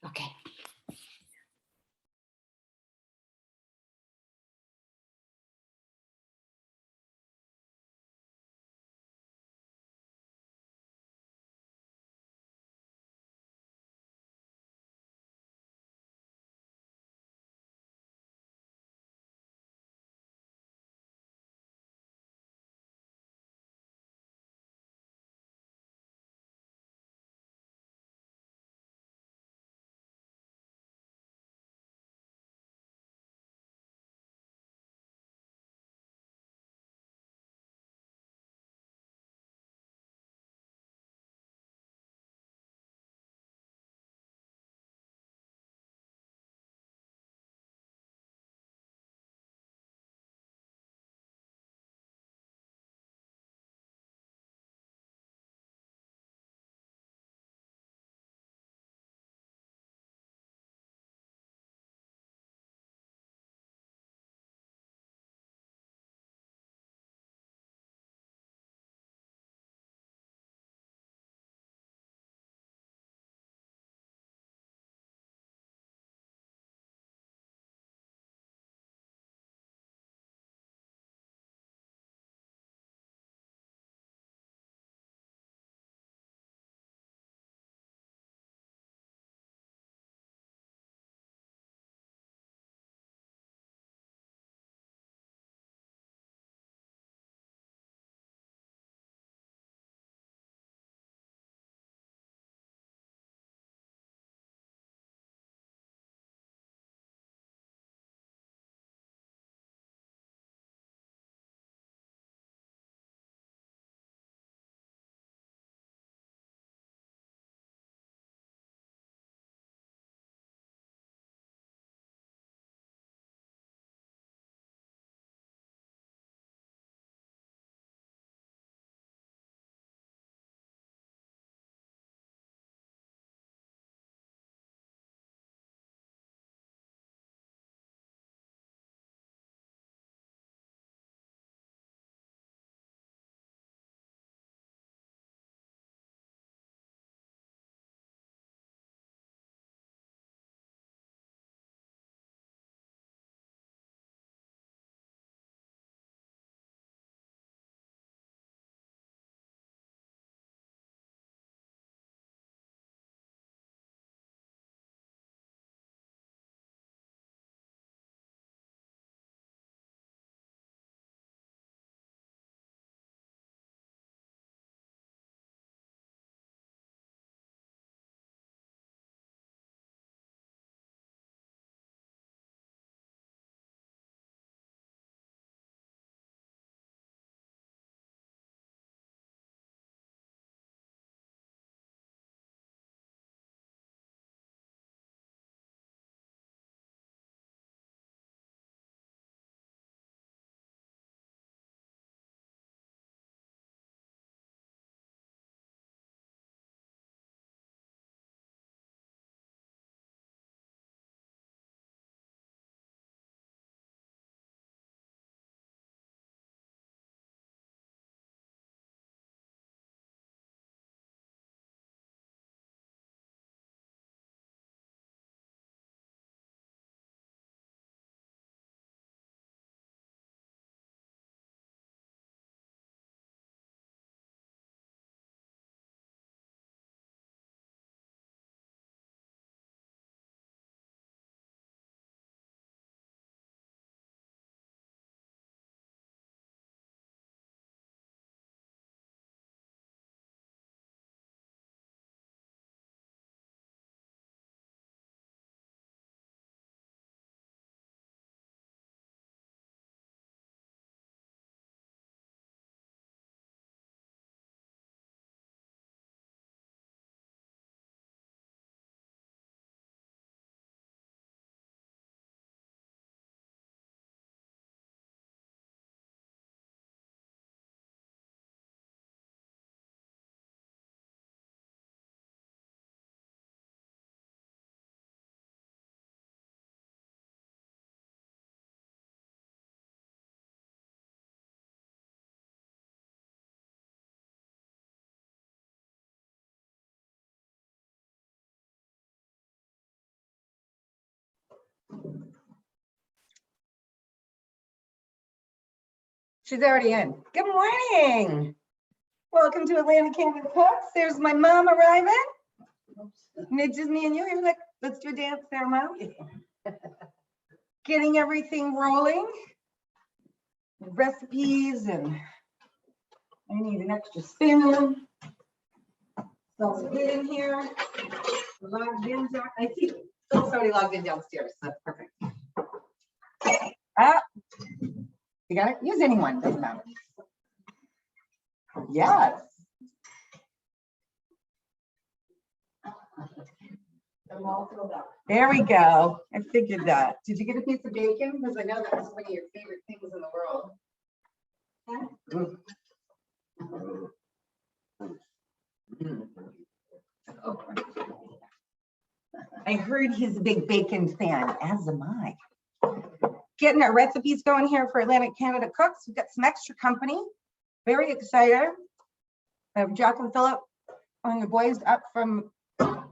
Okay. She's already in. Good morning. Welcome to Atlantic Canada Cooks. There's my mom arriving. And it's just me and you. You're like, let's do a dance there, Mom. Getting everything rolling. Recipes, and I need an extra spoon. So get in here. Logged in, Jack. I see. It's already logged in downstairs. That's perfect. Ah, you got it? Use anyone, doesn't matter. Yes. There we go. I figured that. Did you get a piece of bacon? Because I know that's one of your favorite things in the world. I heard he's a big bacon fan, as am I. Getting our recipes going here for Atlantic Canada Cooks. We've got some extra company. Very excited. I have Jack and Philip and the boys up from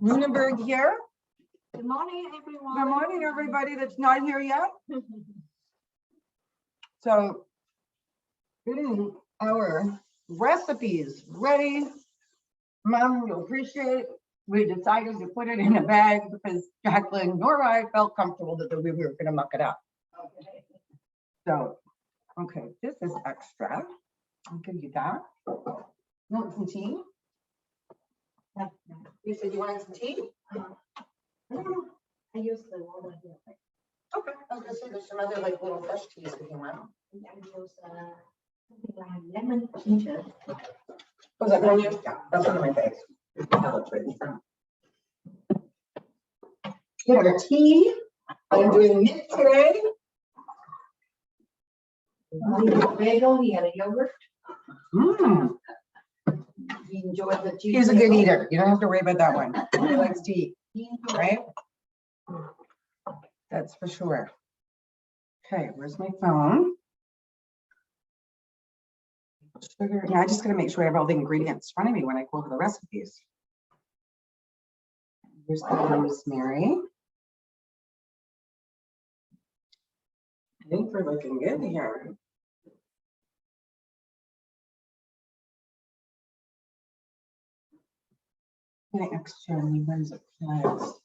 Lunenburg here. Good morning, everyone. Good morning, everybody that's not here yet. So, getting our recipes ready. Mom, you'll appreciate. We decided to put it in a bag because Jacqueline nor I felt comfortable that we were going to muck it up. Okay. So, okay, this is extra. I'll give you that. You want some tea? You said you wanted some tea? I use the water here. Okay. I was gonna say there's some other like little fresh teas if you want. I use something like lemon ginger. Was that on you? Yeah, that's one of my bags. Get our tea. I'm doing mint today. You got a bagel, you got a yogurt. Mmm. You enjoy the tea. He's a good eater. You don't have to worry about that one. He likes to eat, right? That's for sure. Okay, where's my phone? Sugar. Yeah, I just gotta make sure I have all the ingredients in front of me when I go over the recipes. Here's the rosemary. I think we're looking good here. My extra ones of plants.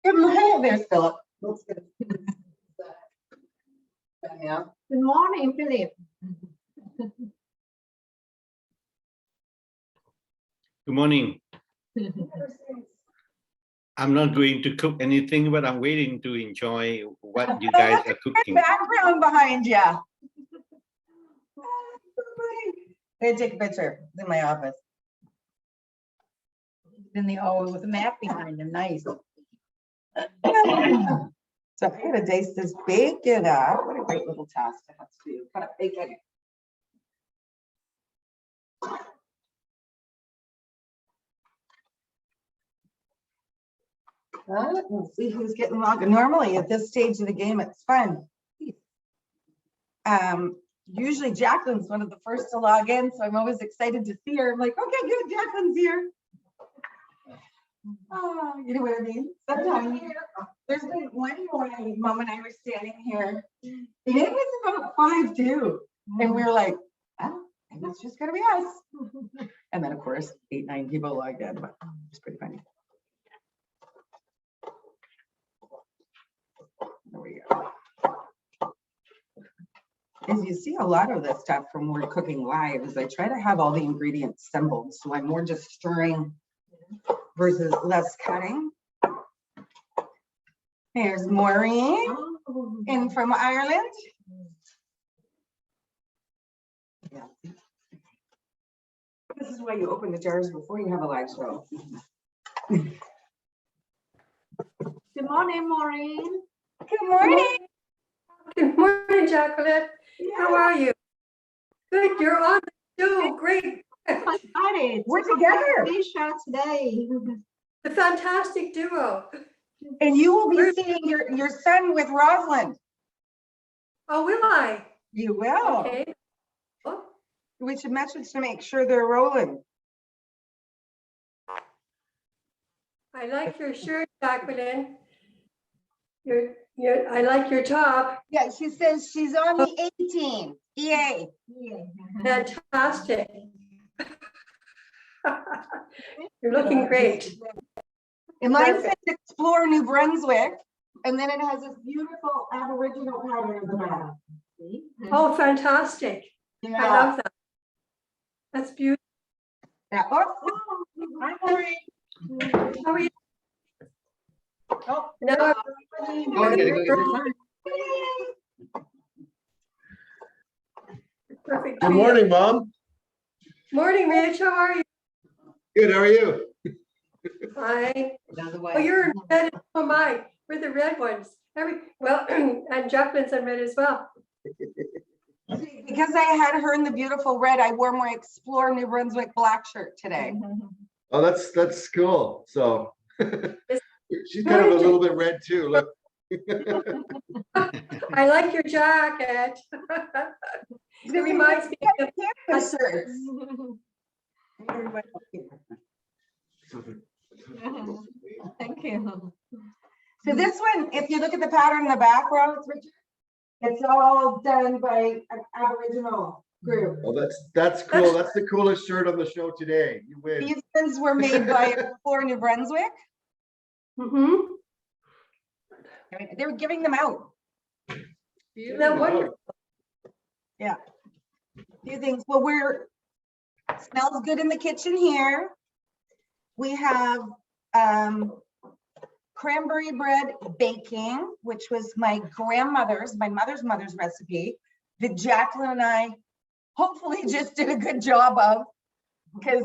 Good morning, there's Philip. That's good. Yeah. Good morning, Philip. Good morning. I'm not going to cook anything, but I'm waiting to enjoy what you guys are cooking. Background behind you. Hey, take a picture. It's in my office. Then the with a map behind him, nice. So I gotta dice this bacon up. What a great little task to have to do. Cut up bacon. Let's see who's getting longer. Normally at this stage of the game, it's fun. Usually Jacqueline's one of the first to log in, so I'm always excited to see her. I'm like, okay, good, Jacqueline's here. Oh, you know what I mean? Sometimes there's been one morning, Mom and I were standing here, and it was about 5 too, and we were like, oh, and it's just gonna be us. And then of course 8, 9 people logged in, but it's pretty funny. There we go. As you see, a lot of this stuff from We're Cooking Live is I try to have all the ingredients assembled, so I'm more just stirring versus less cutting. There's Maureen in from Ireland. Yeah. This is why you open the jars before you have a live show. Good morning, Maureen. Good morning. Good morning, Jacqueline. How are you? Good, you're on the show. Great. We're together. Big shot today. The fantastic duo. And you will be seeing your son with Rosalind. Oh, will I? You will. Okay. Oh, We should message to make sure they're rolling. I like your shirt, Jacqueline. I like your top. Yeah, she says she's on the 18, EA. Fantastic. You're looking great. And mine says Explore New Brunswick, and then it has this beautiful Aboriginal pattern at the bottom. Oh, fantastic. I Yeah. love that. That's beautiful. Yeah. Oh, hi, Maureen. How are you? Oh, No, Oh, I gotta go get the- perfect. Good morning, Mom. Morning, Rich. How are you? Good, how are you? Hi. Oh, you're in red. Oh my, we're the red ones. Well, and Jacqueline's in red as well. Because I had her in the beautiful red, I wore my Explore New Brunswick black shirt today. Oh, that's cool. So she's kind of a little bit red too. Look. I like your jacket. It reminds me of Campus shirts. Thank you. So this one, if you look at the pattern in the background, Richard, it's all done by an Aboriginal group. Oh, that's cool. That's the coolest shirt on the show today. You win. These ones were made by Explore New Brunswick. Mhm. They were giving them out. Isn't that wonderful? Yeah. Few things. Well, smells good in the kitchen here. We have cranberry bread baking, which was my mother's recipe that Jacqueline and I hopefully just did a good job of, because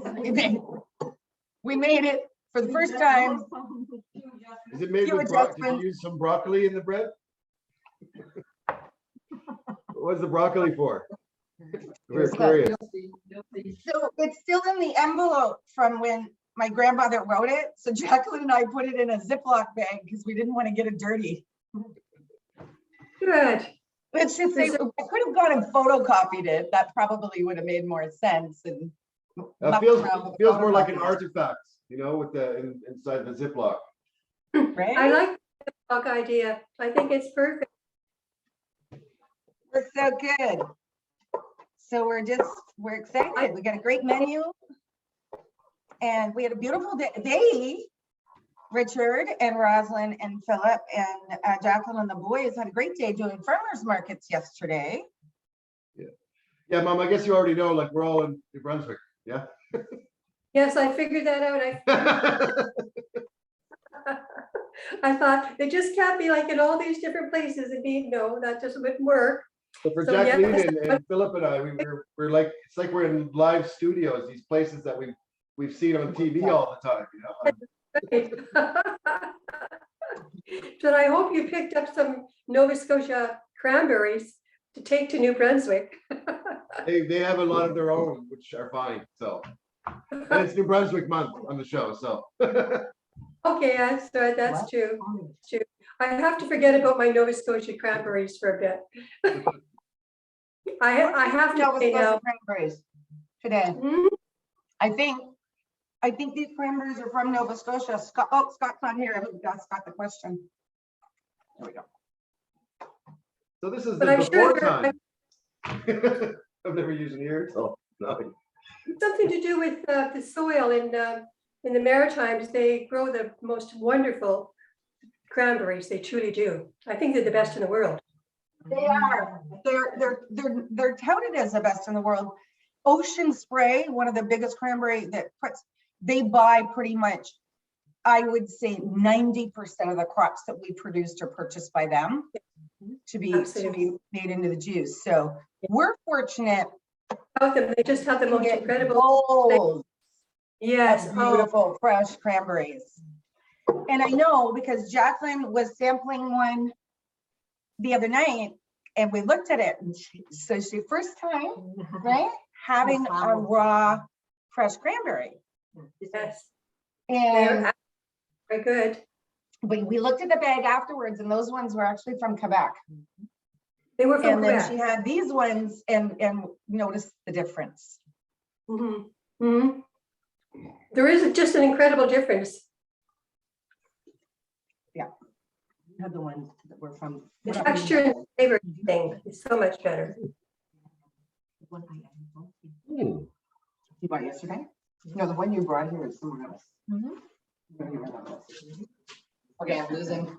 we made it for the first time. Is it made Few with broccoli? Did adjustments. you use some broccoli in the bread? What was the broccoli for? We're curious. So it's still in the envelope from when my grandmother wrote it. So Jacqueline and I put it in a Ziploc bag because we didn't want to get it dirty. Good. Let's just say I could have gone and photocopied it. That probably would have made more sense. And It feels more like an artifact, you know, with the inside the Ziploc. right? I like the dog idea. I think it's perfect. We're so good. So we're excited. We got a great menu. And we had a beautiful day. Richard and Rosalind and Philip and Jacqueline and the boys had a great day doing farmers markets yesterday. Yeah, Mom, I guess you already know, like, we're all in New Brunswick, yeah? Yes, I figured that out. I thought it just can't be like in all these different places and no, that just wouldn't work. So for So, Jacqueline yes. and Philip and I, we're like, it's like we're in live studios, these places that we've seen on TV all the time, you know? But I hope you picked up some Nova Scotia cranberries to take to New Brunswick. They have a lot of their own, which are fine, so. And it's New Brunswick month on the show, so. Okay, that's true. It's true. I have to forget about my Nova Scotia cranberries for a bit. I have to Nova say Scotia now. cranberries today. Mhm. I think these cranberries are from Nova Scotia. Scott's not here. I haven't got Scott the question. There we go. So this is But the I'm before sure time. I've never used it here, so. No. something to do with the soil in the Maritimes. They grow the most wonderful cranberries. They truly do. I think they're the best in the world. They are. They're touted as the best in the world. Ocean Spray, one of the biggest cranberry they buy pretty much, I would say 90% of the crops that we produced are purchased by them to be made into the juice. So we're fortunate. They just have the to most get incredible. bowls Yes. of beautiful fresh cranberries. And I know because Jacqueline was sampling one the other night and we looked at it and so she first time, right? Having a raw fresh cranberry. Yes. And They're very good. we looked at the bag afterwards and those ones were actually from Quebec. They were from And then Quebec. she had these ones and noticed the difference. Mhm. Mhm. There is just an incredible difference. Had the ones that were from. The texture and flavor thing is so much better. Hmm. You bought yesterday? No, the one you brought here is someone else. Okay, I'm losing.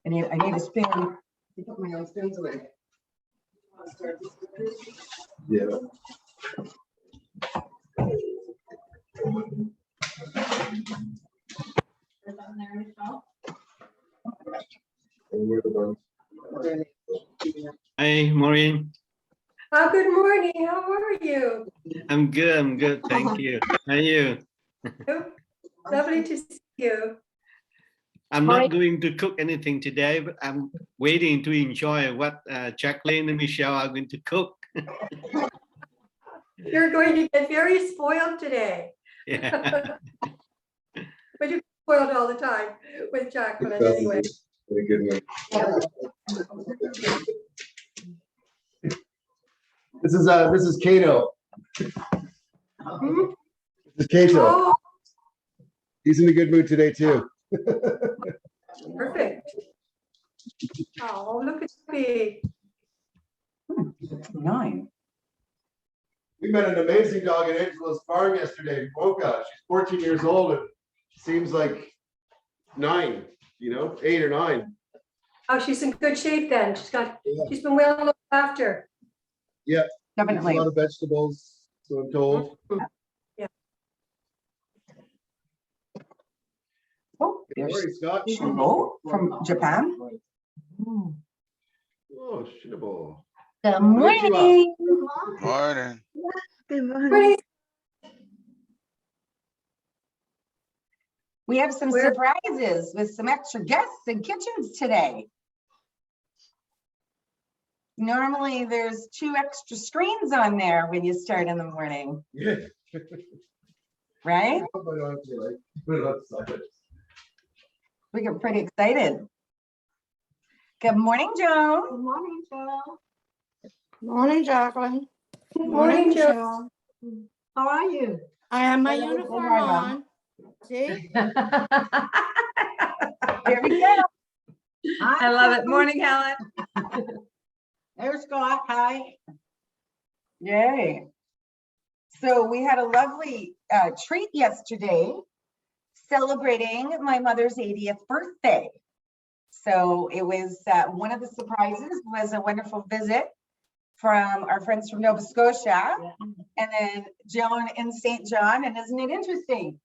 I need a spoon. I put my own spoons away. Yeah. And we're the ones. Hi, Maureen. Oh, good morning. How are you? I'm good. I'm good. Thank you. How are you? Lovely to see you. I'm not going to cook anything today, but I'm waiting to enjoy what Jacqueline and Michelle are going to cook. You're going to get very spoiled today. Yeah. But you're spoiled all the time with Jacqueline anyway. Very good one. This is Kato. Hmm? This is Kato. Oh, He's in a good mood today too. perfect. Oh, look at me. 9. We met an amazing dog at Angela's farm yesterday, Boca. She's 14 years old and seems like 9, 8 or 9. Oh, she's in good shape then. She's been well looked after. Yeah, Definitely. a lot of vegetables, so I'm told. Oh, Good there's morning, Scott. Shimo from Japan. Oh, Shinabo. Good Konnichiwa. morning. Morning. Pretty We have some Where- surprises with some extra guests and kitchens today. Normally, there's 2 extra screens on there when you start in the morning, Yeah. right? Put it on silent. We get pretty excited. Good morning, Joan. Good morning, Joe. Morning, Jacqueline. morning, Joe. Michelle. How are you? I have my Hello, uniform hi, Mom. on. See? There we go. I love it. Morning, Helen. There's Scott. Hi. Yay. So we had a lovely treat yesterday celebrating my mother's 80th birthday. So it was one of the surprises was a wonderful visit from our friends from Nova Scotia and then Joan in St. John. And isn't it interesting?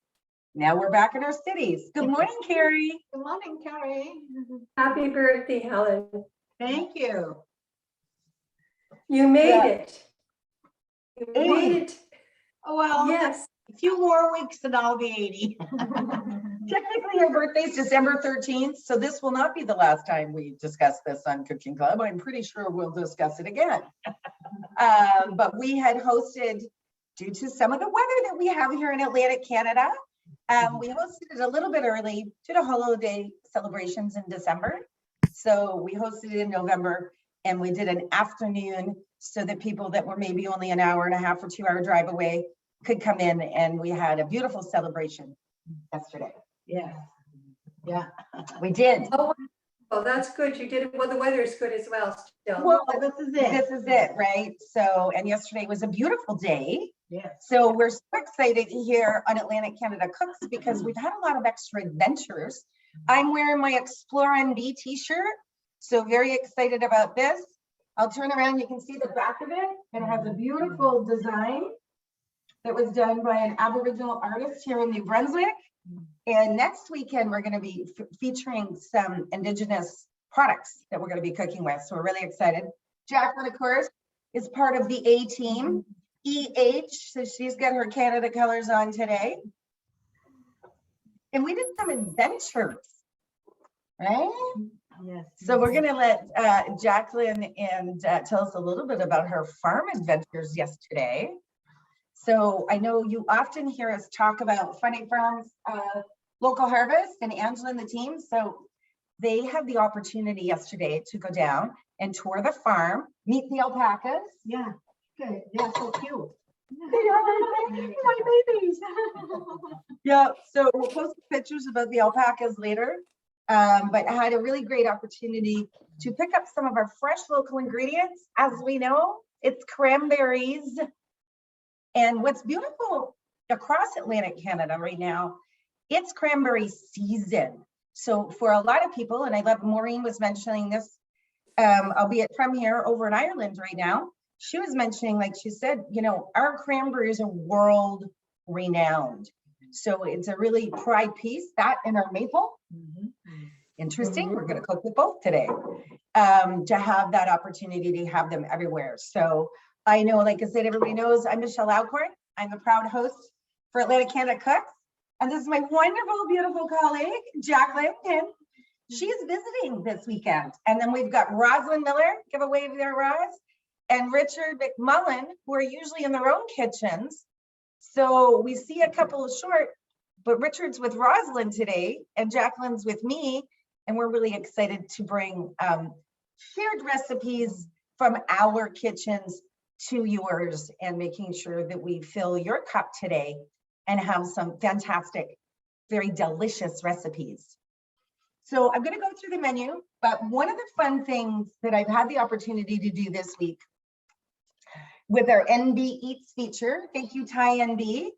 Now we're back in our cities. Good morning, Carrie. Good morning, Carrie. Happy birthday, Helen. Thank you. You made Yeah. it. You made it. Oh, well, Yes. a few more weeks and I'll be 80. Technically, your birthday's December 13th, so this will not be the last time we discuss this on Cooking Club. I'm pretty sure we'll discuss it again. But we had hosted, due to some of the weather that we have here in Atlantic Canada, we hosted it a little bit early due to holiday celebrations in December. So we hosted it in November and we did an afternoon so that people that were maybe only an hour and a half or 2-hour drive away could come in, and we had a beautiful celebration yesterday. Yeah. Yeah. We did. Oh, that's good. You did it. Well, the weather is good as well still. Well, This is it. this is it, right? So, and yesterday was a beautiful day. Yes. So we're so excited here on Atlantic Canada Cooks because we've had a lot of extra adventures. I'm wearing my Explore NB t-shirt, so very excited about this. I'll turn around, you can see the back of it. It has a beautiful design that was done by an Aboriginal artist here in New Brunswick. And next weekend, we're going to be featuring some Indigenous products that we're going to be cooking with. So we're really excited. Jacqueline, of course, is part of the A team, EH. So she's got her Canada colors on today. And we did some adventures, right? Yes. So we're going to let Jacqueline and tell us a little bit about her farm adventures yesterday. So I know you often hear us talk about Funny Farms local harvest and Angela and the team. So they had the opportunity yesterday to go down and tour the farm, meet the alpacas. Yeah. Good. Yeah, so cute. My babies. Yeah, so we'll post pictures about the alpacas later. but I had a really great opportunity to pick up some of our fresh local ingredients. As we know, it's cranberries. And what's beautiful across Atlantic Canada right now, it's cranberry season. So for a lot of people, and I love Maureen was mentioning this, albeit from here over in Ireland right now, she was mentioning, like she said, you know, our cranberries are world renowned. So it's a really pride piece, that and our maple. Interesting, we're gonna cook with both today. To have that opportunity to have them everywhere. So I know, like I said, everybody knows I'm Michelle Alcorn. I'm the proud host for Atlantic Canada Cooks. And this is my wonderful, beautiful colleague, Jacqueline, and she's visiting this weekend. And then we've got Rosalind Miller, give a wave there, Roz, and Richard McMullen, who are usually in their own kitchens. So we see a couple of short, but Richard's with Rosalind today, and Jacqueline's with me. And we're really excited to bring shared recipes from our kitchens to yours and making sure that we fill your cup today and have some fantastic, very delicious recipes. So I'm gonna go through the menu, but one of the fun things that I've had the opportunity to do this week with our NB Eats feature, thank you, Ty NB,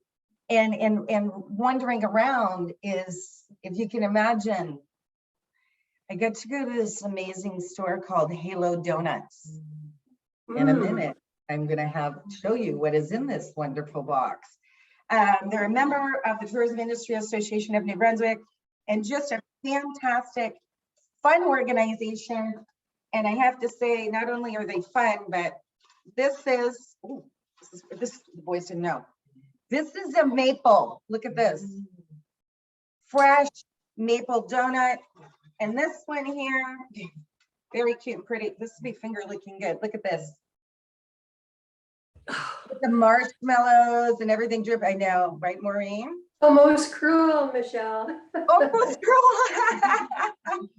and wandering around is, if you can imagine, I got to go to this amazing store called Halo Donuts. In a minute, I'm gonna show you what is in this wonderful box. They're a member of the Tourism Industry Association of New Brunswick, and just a fantastic, fun organization. And I have to say, not only are they fun, but this is the boys didn't know. This is a maple. Look at this. Fresh maple donut. And this one here, very cute and pretty. This will be finger licking good. Look at this. With the marshmallows and everything drip. I know, right, Maureen? Almost cruel, Michelle. Almost cruel.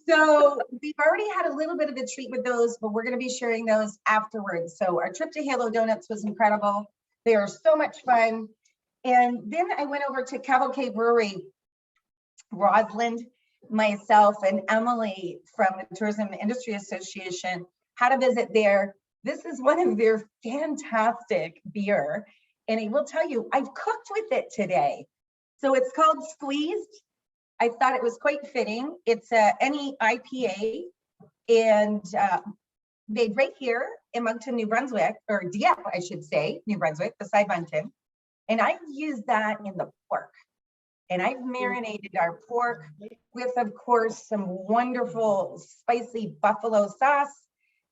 So we've already had a little bit of a treat with those, but we're going to be sharing those afterwards. So our trip to Halo Donuts was incredible. They are so much fun. And then I went over to Cavalcade Brewery. Rosalind, myself, and Emily from the Tourism Industry Association had a visit there. This is one of their fantastic beer. And I will tell you, I've cooked with it today. So it's called Squeezed. I thought it was quite fitting. It's a NE IPA, and made right here in Moncton, New Brunswick, or Dieppe, I should say, New Brunswick, beside Moncton. And I've used that in the pork. And I've marinated our pork with, of course, some wonderful spicy buffalo sauce.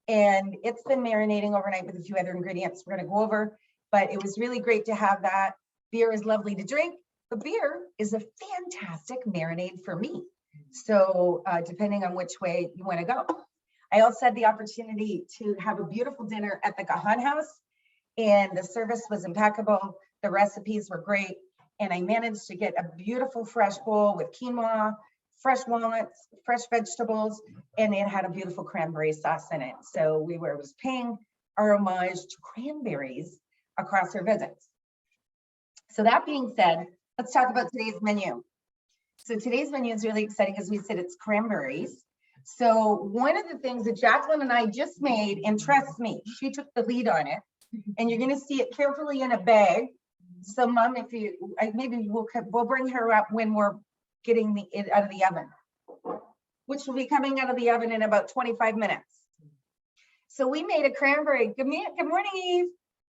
And it's been marinating overnight with a few other ingredients we're going to go over. But it was really great to have that. Beer is lovely to drink. The beer is a fantastic marinade for me. So depending on which way you want to go. I also had the opportunity to have a beautiful dinner at the Gahan House, and the service was impeccable. The recipes were great. And I managed to get a beautiful fresh bowl with quinoa, fresh walnuts, fresh vegetables, and it had a beautiful cranberry sauce in it. So we was paying our homage to cranberries across our visits. So that being said, let's talk about today's menu. So today's menu is really exciting. As we said, it's cranberries. So one of the things that Jacqueline and I just made, and trust me, she took the lead on it, and you're gonna see it carefully in a bag. So Mom, if you, maybe we'll bring her up when we're getting it out of the oven, which will be coming out of the oven in about 25 minutes. So we made a cranberry, good morning, Eve.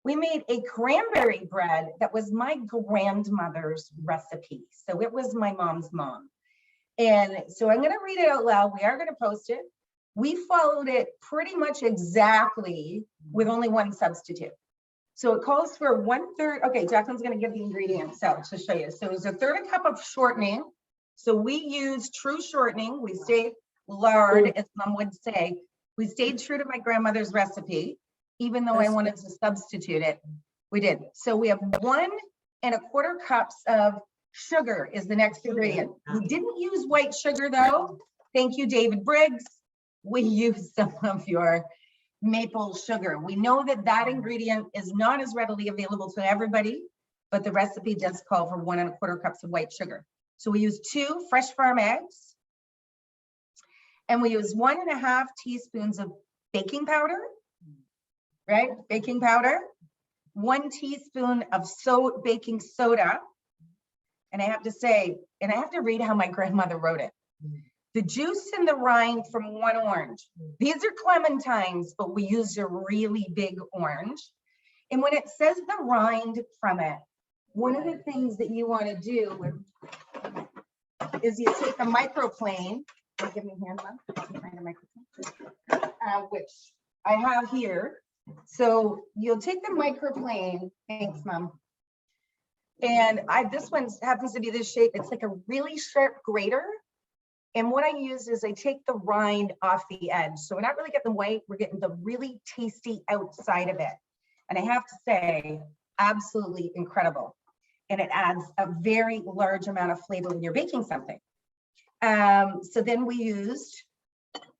We made a cranberry bread that was my grandmother's recipe. So it was my mom's mom. And so I'm gonna read it out loud. We are gonna post it. We followed it pretty much exactly with only one substitute. So it calls for 1/3. Okay, Jacqueline's gonna give the ingredients out to show you. So it's 1/3 cup of shortening. So we use true shortening. We stayed lard, as Mom would say. We stayed true to my grandmother's recipe, even though I wanted to substitute it. We did. So we have 1 1/4 cups of sugar is the next ingredient. We didn't use white sugar though. Thank you, David Briggs. We used some of your maple sugar. We know that that ingredient is not as readily available to everybody, but the recipe does call for 1 1/4 cups of white sugar. So we use 2 fresh farm eggs, And we use 1.5 teaspoons of baking powder, right? Baking powder, 1 teaspoon of baking soda. And I have to say, and I have to read how my grandmother wrote it. The juice and the rind from 1 orange. These are clementines, but we use a really big orange. And when it says the rind from it, one of the things that you want to do is you take a microplane. Give me a hand, Mom. Which I have here. So you'll take the microplane. Thanks, Mom. And this one happens to be this shape. It's like a really sharp grater. And what I use is I take the rind off the edge. So we're not really getting the white, we're getting the really tasty outside of it. And I have to say, absolutely incredible. And it adds a very large amount of flavor when you're baking something. So then we used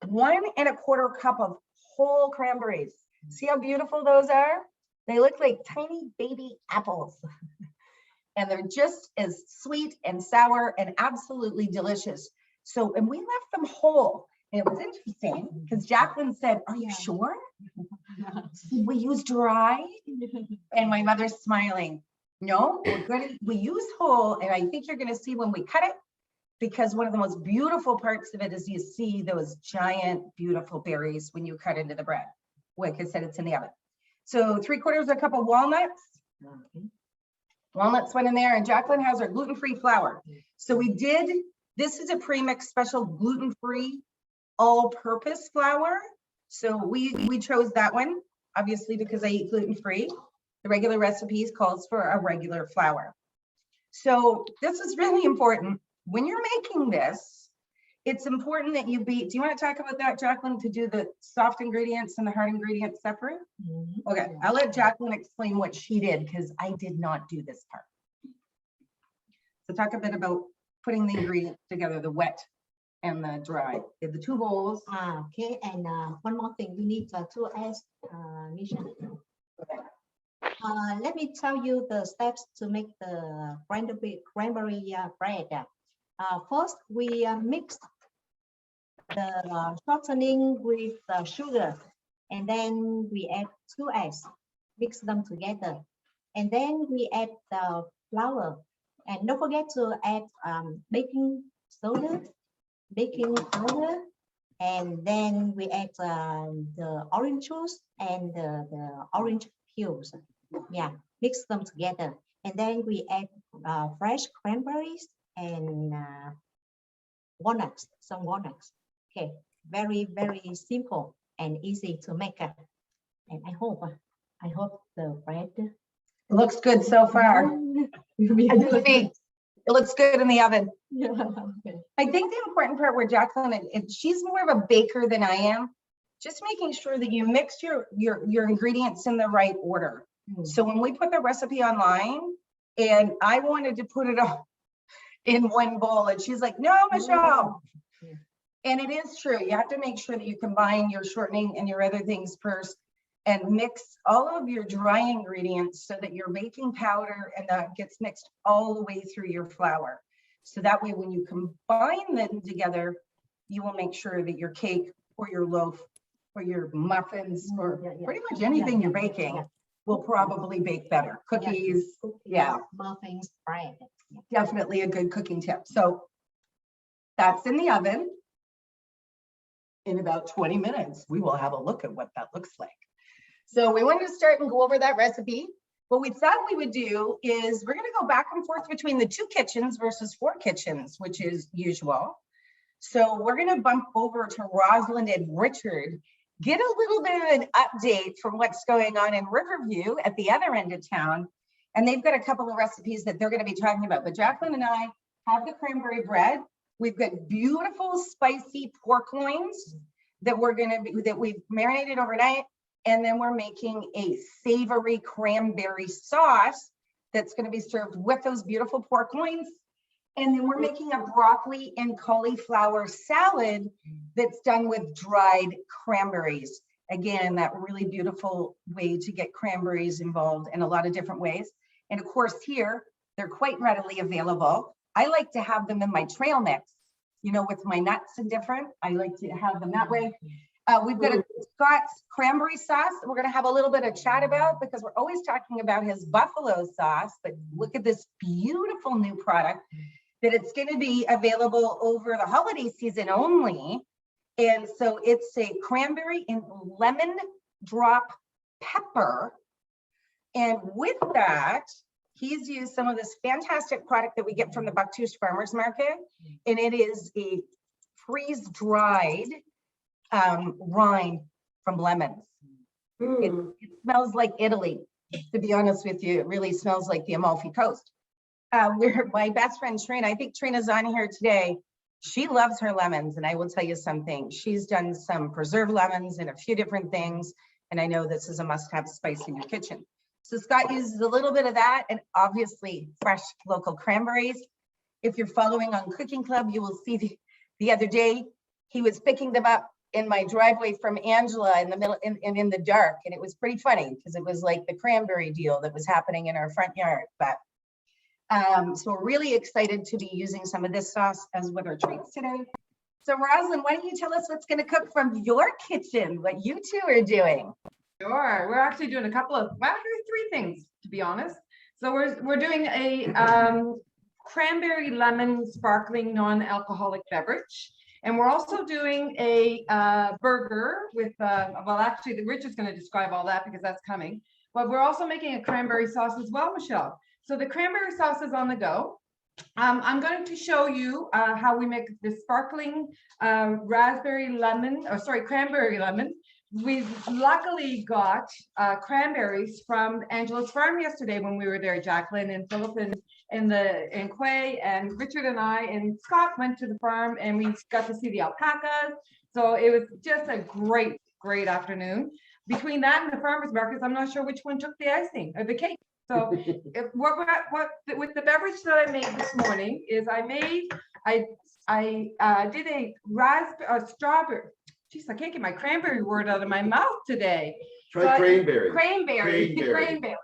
1.25 cup of whole cranberries. See how beautiful those are? They look like tiny baby apples. And they're just as sweet and sour and absolutely delicious. So, and we left them whole. And it was interesting because Jacqueline said, "Are you sure? Did we use dry?" And my mother's smiling. No, we use whole. And I think you're going to see when we cut it, because one of the most beautiful parts of it is you see those giant, beautiful berries when you cut into the bread. Like I said, it's in the oven. So 3/4 cup of walnuts. Walnuts went in there, and Jacqueline has our gluten-free flour. So this is a premix special gluten-free all-purpose flour. So we chose that one, obviously, because I eat gluten-free. The regular recipes calls for a regular flour. So this is really important. When you're making this, it's important that do you want to talk about that, Jacqueline, to do the soft ingredients and the hard ingredients separate? Okay, I'll let Jacqueline explain what she did because I did not do this part. So talk a bit about putting the ingredients together, the wet and the dry. In the 2 bowls. Okay, and one more thing, we need 2 eggs, Nisha. Let me tell you the steps to make the cranberry bread. First, we mix the shortening with sugar, and then we add 2 eggs, mix them together, and then we add the flour, and don't forget to add baking soda, baking powder, and then we add the orange juice and the orange peels. Yeah, mix them together, and then we add fresh cranberries and walnuts, some walnuts. Okay, very, very simple and easy to make. And I hope the bread. It looks good so far. It looks good in the oven. Yeah, okay. I think the important part where Jacqueline, she's more of a baker than I am, just making sure that you mix your ingredients in the right order. So when we put the recipe online, and I wanted to put it all in one bowl, and she's like, "No, Michelle." And it is true. You have to make sure that you combine your shortening and your other things first and mix all of your dry ingredients so that your baking powder and that gets mixed all the way through your flour. So that way, when you combine them together, you will make sure that your cake or your loaf or your muffins or pretty much anything you're baking will probably bake better. Cookies, muffins, bread. definitely a good cooking tip. So that's in the oven. In about 20 minutes, we will have a look at what that looks like. So we wanted to start and go over that recipe. What we thought we would do is we're going to go back and forth between the 2 kitchens versus 4 kitchens, which is usual. So we're going to bump over to Rosalind and Richard, get a little bit of an update from what's going on in Riverview at the other end of town. And they've got a couple of recipes that they're going to be talking about. But Jacqueline and I have the cranberry bread. We've got beautiful spicy pork loins that we've marinated overnight. And then we're making a savory cranberry sauce that's going to be served with those beautiful pork loins. And then we're making a broccoli and cauliflower salad that's done with dried cranberries. Again, that really beautiful way to get cranberries involved in a lot of different ways. And of course here, they're quite readily available. I like to have them in my trail mix. you know, with my nuts and different. I like to have them that way. We've got a Scott's cranberry sauce that we're going to have a little bit of chat about because we're always talking about his buffalo sauce. But look at this beautiful new product that it's going to be available over the holiday season only. And so it's a cranberry and lemon drop pepper. And with that, he's used some of this fantastic product that we get from the Bucktooth Farmers Market. And it is a freeze-dried rind from lemons. It smells like Italy, to be honest with you. It really smells like the Amalfi Coast. Where my best friend Trina, I think Trina's on here today. She loves her lemons, and I will tell you something. She's done some preserved lemons and a few different things, and I know this is a must-have spice in your kitchen. So Scott uses a little bit of that, and obviously fresh local cranberries. If you're following on Cooking Club, you will see the other day he was picking them up in my driveway from Angela in the middle in the dark, and it was pretty funny because it was like the cranberry deal that was happening in our front yard. But so we're really excited to be using some of this sauce as with our treats today. So Rosalind, why don't you tell us what's going to cook from your kitchen, what you two are doing? Sure, we're actually doing a couple of, well, actually 3 things, to be honest. So we're doing a cranberry lemon sparkling non-alcoholic beverage. And we're also doing a burger with, well, actually, Richard's going to describe all that because that's coming. But we're also making a cranberry sauce as well, Michelle. So the cranberry sauce is on the go. I'm going to show you how we make the sparkling cranberry lemon. We've luckily got cranberries from Angela's farm yesterday when we were there. Jacqueline and Philip and Quay and Richard and I and Scott went to the farm and we got to see the alpacas. So it was just a great afternoon. Between that and the farmers markets, I'm not sure which one took the icing or the cake. So with the beverage that I made this morning is I did a strawberry. Jeez, I can't get my cranberry word out of my mouth today. Try cranberry. Cranberry.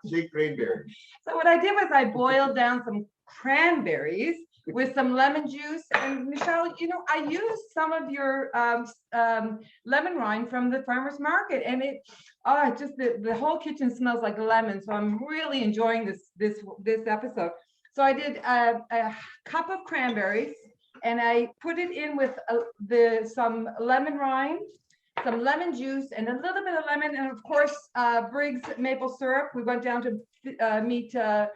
Shake cranberry. So what I did was I boiled down some cranberries with some lemon juice. And Michelle, you know, I used some of your lemon rind from the farmer's market, and it just the whole kitchen smells like lemon. So I'm really enjoying this episode. So I did a cup of cranberries, and I put it in with some lemon rind, some lemon juice, and a little bit of lemon, and of course Briggs maple syrup. We went down to meet down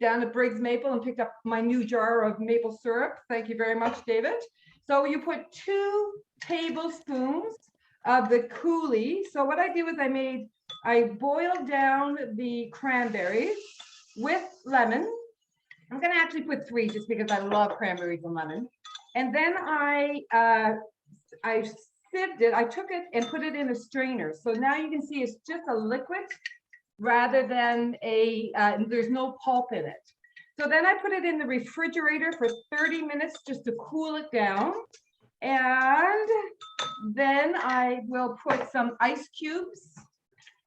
at Briggs Maple and picked up my new jar of maple syrup. Thank you very much, David. So you put 2 tablespoons of the coulis. So what I did was I boiled down the cranberries with lemon. I'm going to actually put 3 just because I love cranberries and lemon. And then I sieved it. I took it and put it in a strainer. So now you can see it's just a liquid rather than there's no pulp in it. So then I put it in the refrigerator for 30 minutes just to cool it down. And then I will put some ice cubes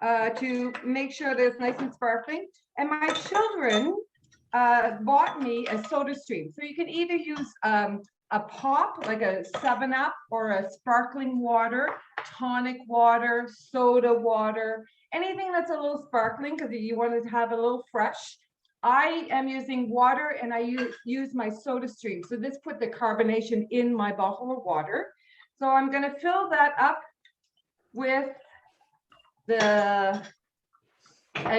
to make sure that it's nice and sparkling. And my children bought me a soda stream. So you can either use a pop, like a 7-Up, or a sparkling water, tonic water, soda water, anything that's a little sparkling because you want to have a little fresh. I am using water and I use my soda stream. So this put the carbonation in my bottle of water. So I'm going to fill that up with as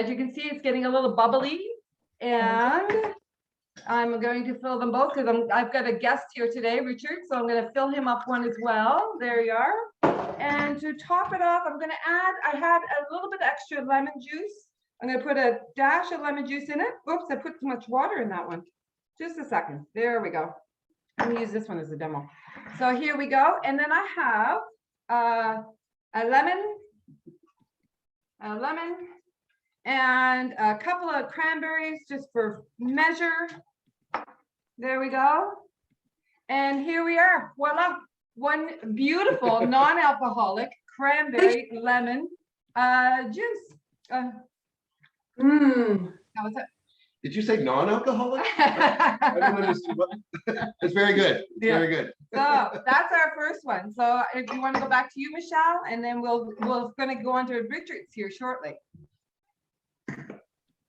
you can see, it's getting a little bubbly. And I'm going to fill them both because I've got a guest here today, Richard. So I'm going to fill him up one as well. There you are. And to top it off, I'm going to I had a little bit extra lemon juice. I'm going to put a dash of lemon juice in it. Oops, I put too much water in that one. Just a second. There we go. I'm going to use this one as a demo. So here we go. And then I have a lemon, and a couple of cranberries just for measure. There we go. And here we are. Voila. One beautiful non-alcoholic cranberry lemon juice. How was it? Did you say non-alcoholic? I don't understand. It's very good. It's Yeah. very good. So that's our first one. So if you want to go back to you, Michelle, and then we're gonna go on to Richard's here shortly.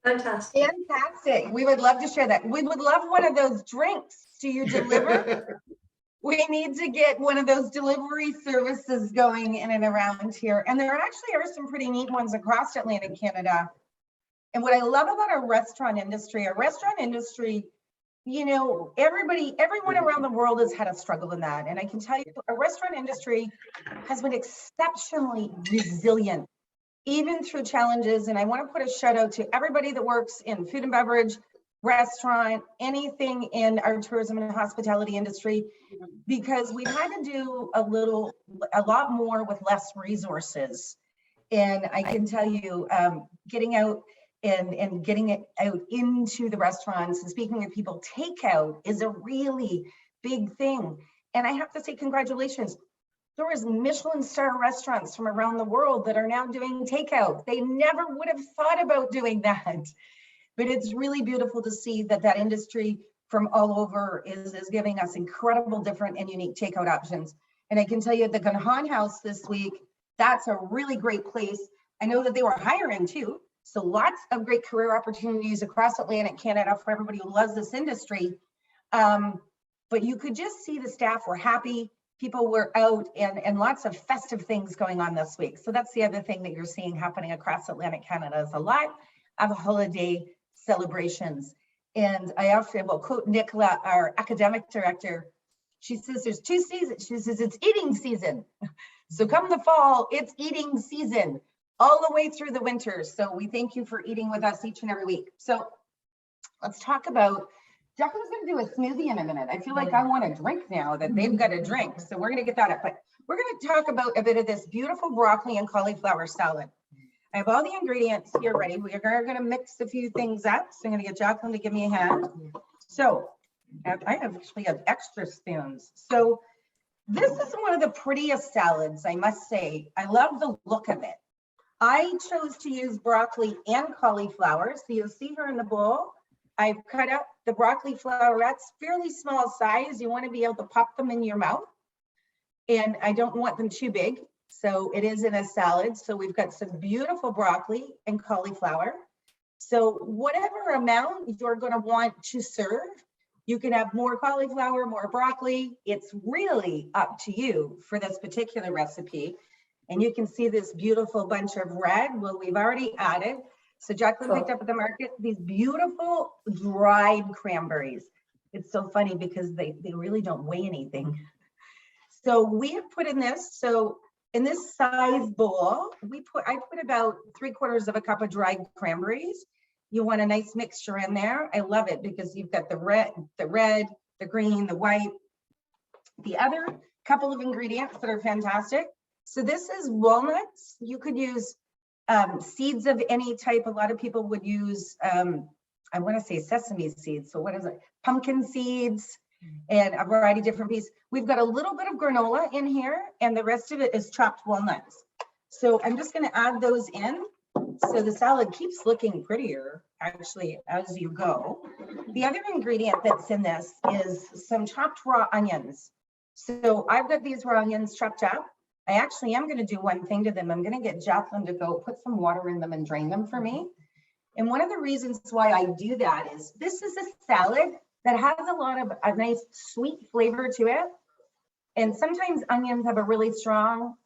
Fantastic. Fantastic. We would love to share that. We would love one of those drinks. Do you deliver? We need to get one of those delivery services going in and around here. And there actually are some pretty neat ones across Atlantic Canada. And what I love about our restaurant industry, you know, everyone around the world has had a struggle in that. And I can tell you, our restaurant industry has been exceptionally resilient, even through challenges. And I want to put a shout out to everybody that works in food and beverage, restaurant, anything in our tourism and hospitality industry, because we've had to do a lot more with less resources. And I can tell you, getting out and getting it out into the restaurants and speaking with people, takeout is a really big thing. And I have to say congratulations. There was Michelin star restaurants from around the world that are now doing takeout. They never would have thought about doing that. But it's really beautiful to see that industry from all over is giving us incredible different and unique takeout options. And I can tell you at the Gunhan House this week, that's a really great place. I know that they were hiring too. So lots of great career opportunities across Atlantic Canada for everybody who loves this industry. But you could just see the staff were happy. People were out and lots of festive things going on this week. So that's the other thing that you're seeing happening across Atlantic Canada is a lot of holiday celebrations. And I often will quote Nicola, our academic director. She says there's 2 seasons. She says it's eating season. So come the fall, it's eating season all the way through the winter. So we thank you for eating with us each and every week. So let's talk about, Jacqueline's gonna do a smoothie in a minute. I feel like I want a drink now that they've got a drink. So we're gonna get that up, but we're gonna talk about a bit of this beautiful broccoli and cauliflower salad. I have all the ingredients here ready. We are gonna mix a few things up. So I'm gonna get Jacqueline to give me a hand. So I actually have extra spoons. So this is one of the prettiest salads, I must say. I love the look of it. I chose to use broccoli and cauliflower. So you'll see her in the bowl. I've cut up the broccoli flowerets, fairly small size. You want to be able to pop them in your mouth. And I don't want them too big. So it is in a salad. So we've got some beautiful broccoli and cauliflower. So whatever amount you're going to want to serve, you can have more cauliflower, more broccoli. It's really up to you for this particular recipe. And you can see this beautiful bunch of red. Well, we've already added. So Jacqueline picked up at the market these beautiful dried cranberries. It's so funny because they really don't weigh anything. So we have put in this. So in this size bowl, I put about 3/4 cup of dried cranberries. You want a nice mixture in there. I love it because you've got the red, the green, the white. The other couple of ingredients that are fantastic. So this is walnuts. You could use seeds of any type. A lot of people would use, I want to say sesame seeds. So what is it? Pumpkin seeds and a variety of different pieces. We've got a little bit of granola in here and the rest of it is chopped walnuts. So I'm just going to add those in. So the salad keeps looking prettier actually as you go. The other ingredient that's in this is some chopped raw onions. So I've got these raw onions chopped up. I actually am going to do one thing to them. I'm going to get Jacqueline to go put some water in them and drain them for me. And one of the reasons why I do that is this is a salad that has a lot of a nice sweet flavor to it. And sometimes onions have a really strong,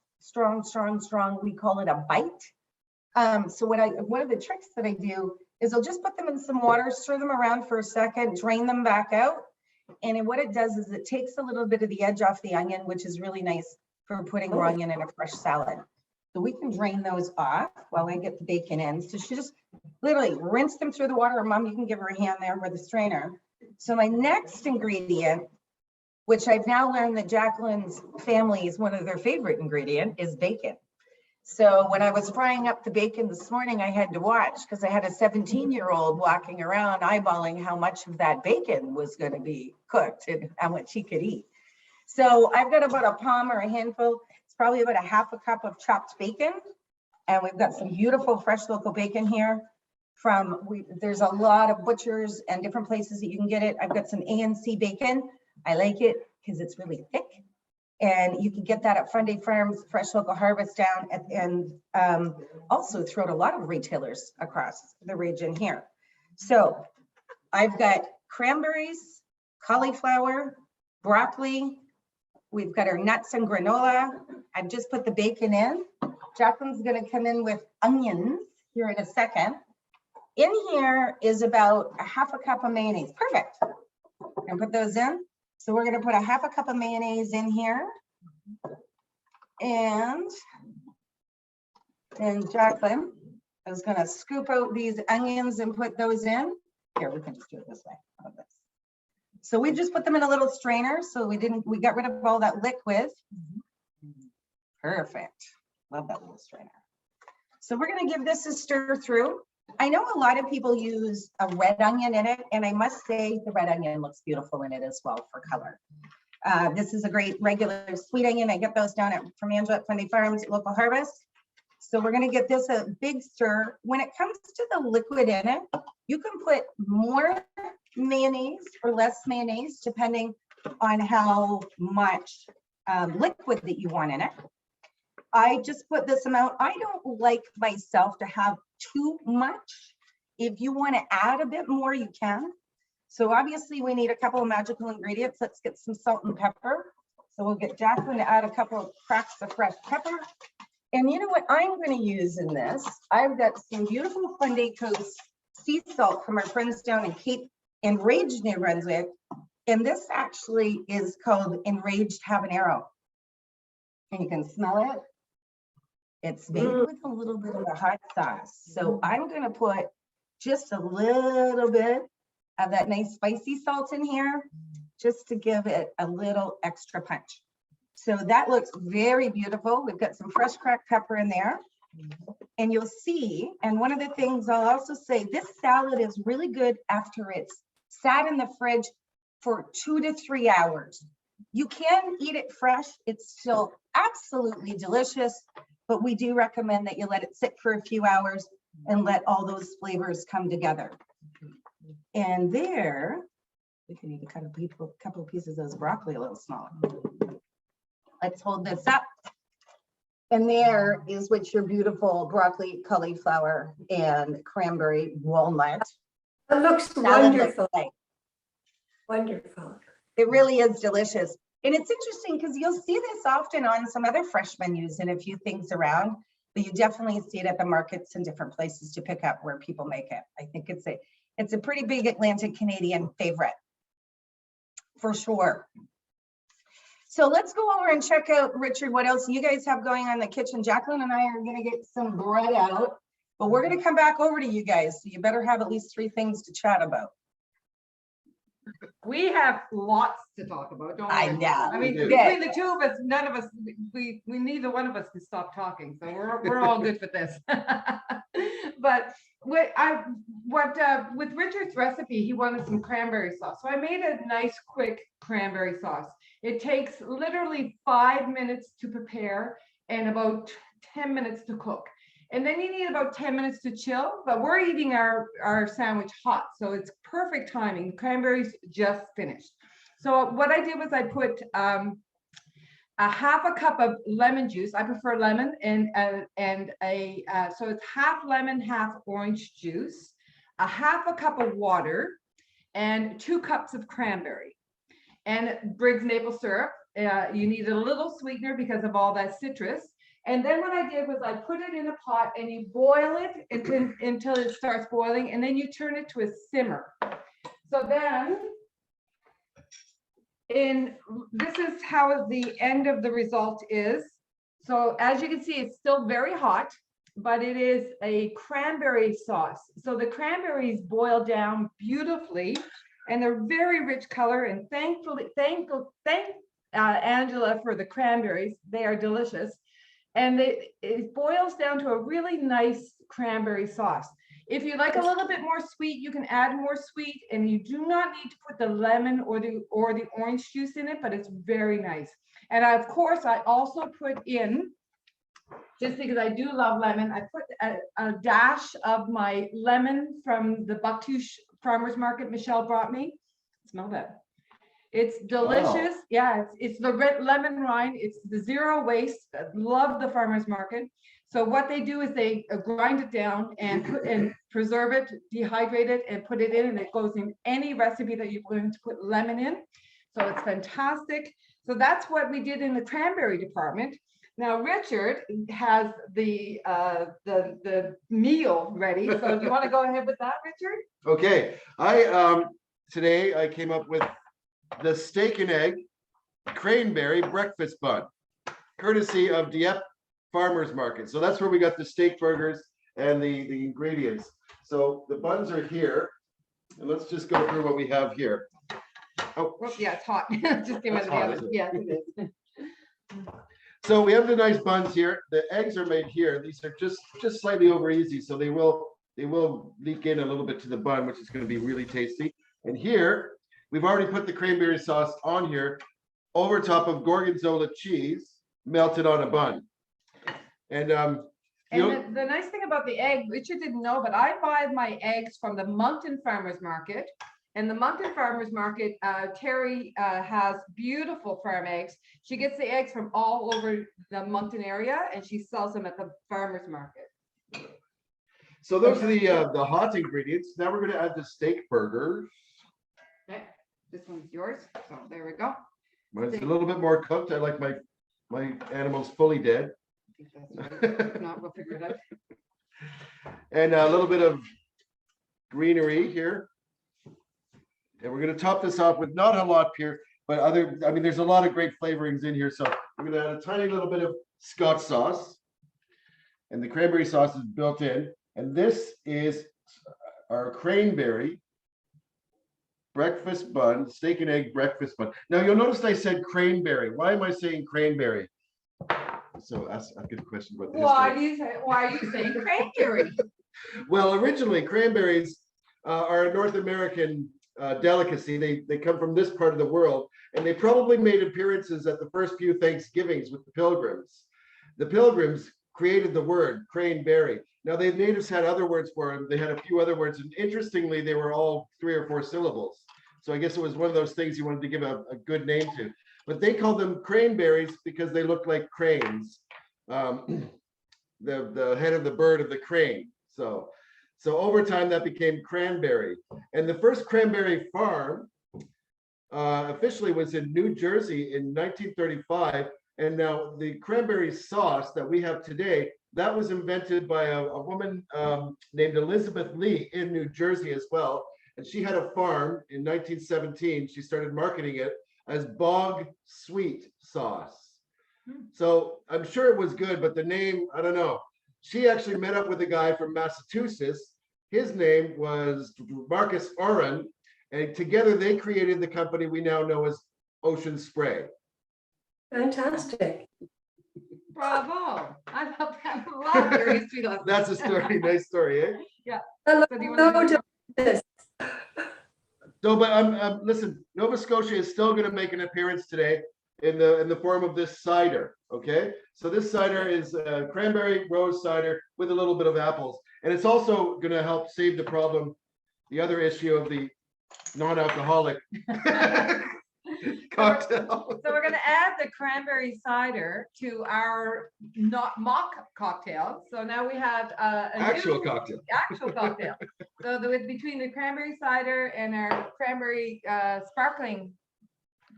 we call it a bite. So one of the tricks that I do is I'll just put them in some water, stir them around for a second, drain them back out. And what it does is it takes a little bit of the edge off the onion, which is really nice for putting raw onion in a fresh salad. So we can drain those off while I get the bacon in. So she just literally rinse them through the water. Mom, you can give her a hand there with the strainer. So my next ingredient, which I've now learned that Jacqueline's family is one of their favorite ingredient, is bacon. So when I was frying up the bacon this morning, I had to watch because I had a 17-year-old walking around eyeballing how much of that bacon was going to be cooked and how much he could eat. So I've got about a palm or a handful. It's probably about a 1/2 cup of chopped bacon. And we've got some beautiful fresh local bacon here. there's a lot of butchers and different places that you can get it. I've got some ANC bacon. I like it because it's really thick. And you can get that at Funday Farms, Fresh Local Harvest down and also throughout a lot of retailers across the region here. So I've got cranberries, cauliflower, broccoli. We've got our nuts and granola. I've just put the bacon in. Jacqueline's gonna come in with onions here in a second. In here is about a half a cup of mayonnaise. Perfect. And put those in. So we're gonna put a half a cup of mayonnaise in here. And then Jacqueline is gonna scoop out these onions and put those in. Here, we can just do it this way. How about this? So we just put them in a little strainer. So we got rid of all that liquid. Perfect. Love that little strainer. So we're gonna give this a stir through. I know a lot of people use a red onion in it, and I must say the red onion looks beautiful in it as well for color. This is a great regular sweet onion. I get those down from Angela at Funday Farms Local Harvest. So we're gonna get this a big stir. When it comes to the liquid in it, you can put more mayonnaise or less mayonnaise, depending on how much liquid that you want in it. I just put this amount. I don't like myself to have too much. If you want to add a bit more, you can. So obviously we need a couple of magical ingredients. Let's get some salt and pepper. So we'll get Jacqueline to add a couple of cracks of fresh pepper. And you know what I'm going to use in this? I've got some beautiful Funday Coast sea salt from our friends down in Cape Enraged, New Brunswick. And this actually is called Enraged Habanero. And you can smell it. It's made with a little bit of a hot sauce. So I'm going to put just a little bit of that nice spicy salt in here, just to give it a little extra punch. So that looks very beautiful. We've got some fresh cracked pepper in there. And you'll see, and one of the things I'll also say, this salad is really good after it's sat in the fridge for 2 to 3 hours. You can eat it fresh. It's still absolutely delicious, but we do recommend that you let it sit for a few hours and let all those flavors come together. And there, we can even cut a couple of pieces of those broccoli a little smaller. Let's hold this up. And there is what your beautiful broccoli, cauliflower, and cranberry walnut. It looks salad looks wonderful. like. Wonderful. It really is delicious. And it's interesting because you'll see this often on some other fresh menus and a few things around, but you definitely see it at the markets and different places to pick up where people make it. I think it's a pretty big Atlantic Canadian favorite for sure. So let's go over and check out, Richard, what else you guys have going on in the kitchen. Jacqueline and I are gonna get some bread out, but we're gonna come back over to you guys. So you better have at least 3 things to chat about. We have lots to talk about, don't we? I know. I mean, We do. between the two of us, none of us, we neither one of us can stop talking, so we're all good with this. But with Richard's recipe, he wanted some cranberry sauce. So I made a nice quick cranberry sauce. It takes literally 5 minutes to prepare and about 10 minutes to cook. And then you need about 10 minutes to chill, but we're eating our sandwich hot, so it's perfect timing. Cranberries just finished. So what I did was I put a half a cup of lemon juice. I prefer lemon, so it's half lemon, half orange juice, a half a cup of water, and 2 cups of cranberry, and Briggs maple syrup. You need a little sweetener because of all that citrus. And then what I did was I put it in a pot and you boil it until it starts boiling, and then you turn it to a simmer. So then this is how the end of the result is. So as you can see, it's still very hot, but it is a cranberry sauce. So the cranberries boil down beautifully and they're very rich color, and thank Angela for the cranberries. They are delicious. And it boils down to a really nice cranberry sauce. If you like a little bit more sweet, you can add more sweet, and you do not need to put the lemon or the orange juice in it, but it's very nice. And of course, I also put in just because I do love lemon. I put a dash of my lemon from the Bucktoosh Farmers Market Michelle brought me. Smell that. It's delicious. Yeah, it's the red lemon rind. It's the zero waste. I love the farmers market. So what they do is they grind it down and put and preserve it, dehydrate it, and put it in, and it goes in any recipe that you're going to put lemon in. So it's fantastic. So that's what we did in the cranberry department. Now Richard has the meal ready. So do you want to go ahead with that, Richard? Okay, today I came up with the steak and egg cranberry breakfast bun, courtesy of Dieppe Farmers Market. So that's where we got the steak burgers and the ingredients. So the buns are here, and let's just go through what we have here. Oh, Oh, yeah, it's hot. Just came out That's of the hot, oven. isn't it? Yeah, it is. so we have the nice buns here. The eggs are made here. These are just slightly over easy, so they will leak in a little bit to the bun, which is going to be really tasty. And here we've already put the cranberry sauce on here over top of gorgonzola cheese melted on a bun. And The nice thing about the egg, Richard didn't know, but I buy my eggs from the Moncton Farmers Market. And the Moncton Farmers Market, Terry has beautiful farm eggs. She gets the eggs from all over the Moncton area, and she sells them at the farmers market. so those are the hot ingredients. Now we're going to add the steak burgers. Okay, this one's yours. So there we go. Mine's a little bit more cooked. I like my animals fully dead. I think that's right. If not, we'll figure it out. And a little bit of greenery here. And we're going to top this off with not a lot here, but there's a lot of great flavorings in here. So we're going to add a tiny little bit of Scotch sauce. And the cranberry sauce is built in. And this is our cranberry breakfast bun, steak and egg breakfast bun. Now you'll notice I said cranberry. Why am I saying cranberry? So ask a good question about this. Why are you saying cranberry? Well, originally cranberries are a North American delicacy. They come from this part of the world, and they probably made appearances at the first few Thanksgivings with the Pilgrims. The Pilgrims created the word cranberry. Now the natives had other words for them. They had a few other words, and interestingly, they were all 3 or 4 syllables. So I guess it was one of those things you wanted to give a good name to. But they called them cranberries because they look like cranes. The head of the bird of the crane. So over time that became cranberry. And the first cranberry farm officially was in New Jersey in 1935. And now the cranberry sauce that we have today, that was invented by a woman named Elizabeth Lee in New Jersey as well. And she had a farm in 1917. She started marketing it as bog sweet sauce. So I'm sure it was good, but the name, I don't know. She actually met up with a guy from Massachusetts. His name was Marcus Oren, and together they created the company we now know as Ocean Spray. Fantastic. Bravo. I love your history lesson. That's a story, nice story, eh? I So do you wanna love do- this. So, but listen, Nova Scotia is still going to make an appearance today in the form of this cider. Okay, so this cider is cranberry rose cider with a little bit of apples, and it's also going to help save the problem, the other issue of the non-alcoholic cocktail. So we're going to add the cranberry cider to our mock cocktail. So now we have Actual cocktail. actual cocktail. So between the cranberry cider and our cranberry sparkling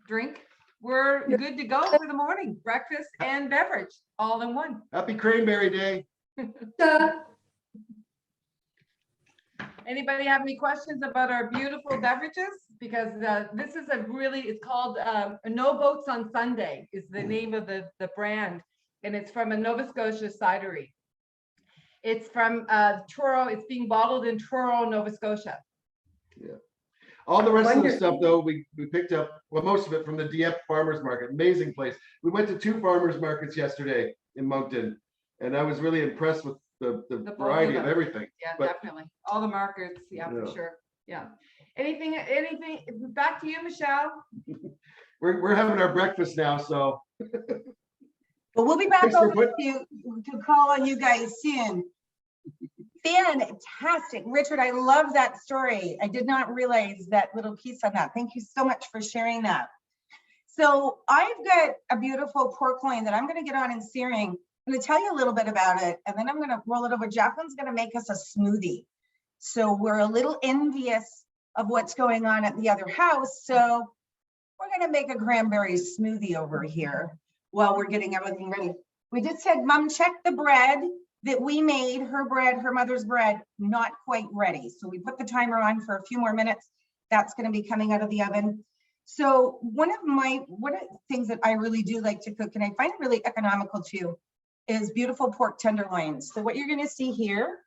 drink, we're good to go for the morning, breakfast and beverage, all in one. Happy Cranberry Day. Anybody have any questions about our beautiful beverages? Because this is it's called No Boats on Sunday is the name of the brand. And it's from a Nova Scotia cidery. It's from Truro. It's being bottled in Truro, Nova Scotia. Yeah. All the rest of the Wonderful. stuff, though, we picked up, well, most of it from the Dieppe Farmers Market. Amazing place. We went to 2 farmers markets yesterday in Moncton, and I was really impressed with the variety of everything. Yeah, But- definitely. All the markets. Yeah, for Yeah. sure. Yeah. Anything, back to you, Michelle. We're having our breakfast now, so But we'll be back Thanks for over to call on you guys soon. Fantastic. Richard, I love that story. I did not realize that little piece on that. Thank you so much for sharing that. So I've got a beautiful pork loin that I'm going to get on and searing. I'm going to tell you a little bit about it, and then I'm going to roll it over. Jacqueline's going to make us a smoothie. So we're a little envious of what's going on at the other house. So we're going to make a cranberry smoothie over here while we're getting everything ready. We just said, Mom, check the bread that we made, her bread, her mother's bread, not quite ready. So we put the timer on for a few more minutes. That's going to be coming out of the oven. So one of the things that I really do like to cook, and I find it really economical too, is beautiful pork tenderloins. So what you're going to see here,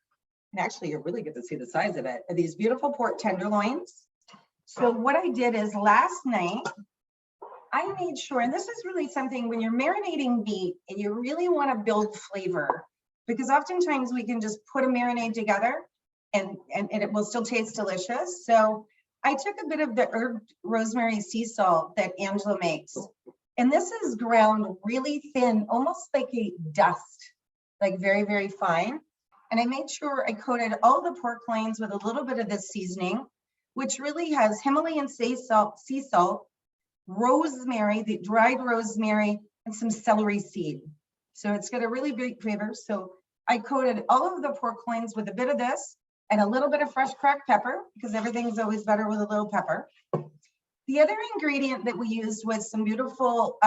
and actually you really get to see the size of it, are these beautiful pork tenderloins. So what I did is last night, I made sure, and this is really something when you're marinating meat and you really want to build flavor, because oftentimes we can just put a marinade together and it will still taste delicious. So I took a bit of the herb rosemary sea salt that Angela makes, and this is ground really thin, almost like a dust, like very, very fine. And I made sure I coated all the pork loins with a little bit of this seasoning, which really has Himalayan sea salt, rosemary, the dried rosemary, and some celery seed. So it's got a really big flavor. So I coated all of the pork loins with a bit of this and a little bit of fresh cracked pepper, because everything's always better with a little pepper. The other ingredient that we used was some beautiful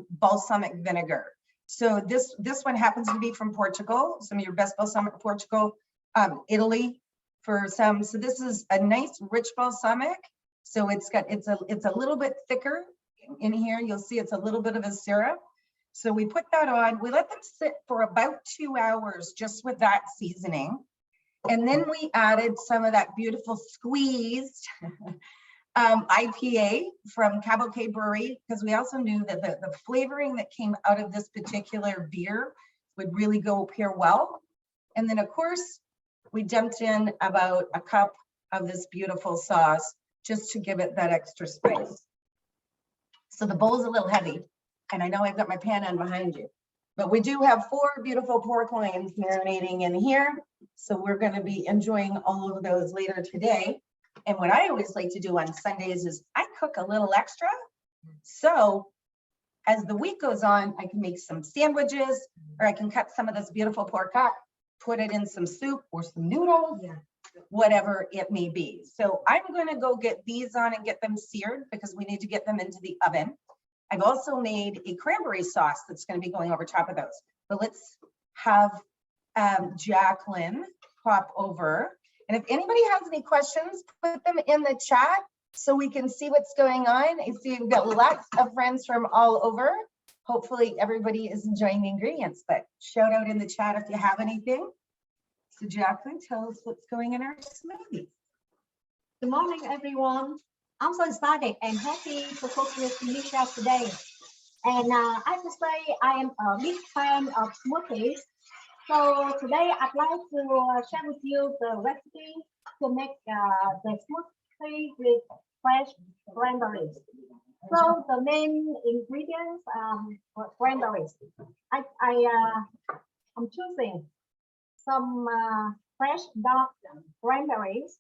balsamic vinegar. So this one happens to be from Portugal, some of your best balsamic Portugal, Italy for some. So this is a nice rich balsamic. So it's a little bit thicker in here. You'll see it's a little bit of a syrup. So we put that on, we let them sit for about 2 hours just with that seasoning. And then we added some of that beautiful squeezed IPA from Cabo Cay Brewery, because we also knew that the flavoring that came out of this particular beer would really go pair well. And then of course, we dumped in about a cup of this beautiful sauce just to give it that extra spice. So the bowl's a little heavy, and I know I've got my pan on behind you, but we do have 4 beautiful pork loins marinating in here. So we're going to be enjoying all of those later today. And what I always like to do on Sundays is I cook a little extra. So as the week goes on, I can make some sandwiches, or I can cut some of this beautiful pork up, put it in some soup or some noodles, whatever it may be. So I'm going to go get these on and get them seared, because we need to get them into the oven. I've also made a cranberry sauce that's going to be going over top of those. But let's have Jacqueline pop over. And if anybody has any questions, put them in the chat so we can see what's going on. I see you've got lots of friends from all over. Hopefully everybody is enjoying the ingredients, but shout out in the chat if you have anything. So Jacqueline, tell us what's going in our smoothie. Good morning, everyone. I'm so excited and happy to cook with Michelle today. And I have to say, I am a big fan of smoothies. So today I'd like to share with you the recipe to make the smoothie with fresh cranberries. So the main ingredients for cranberries. I'm choosing some fresh dark cranberries.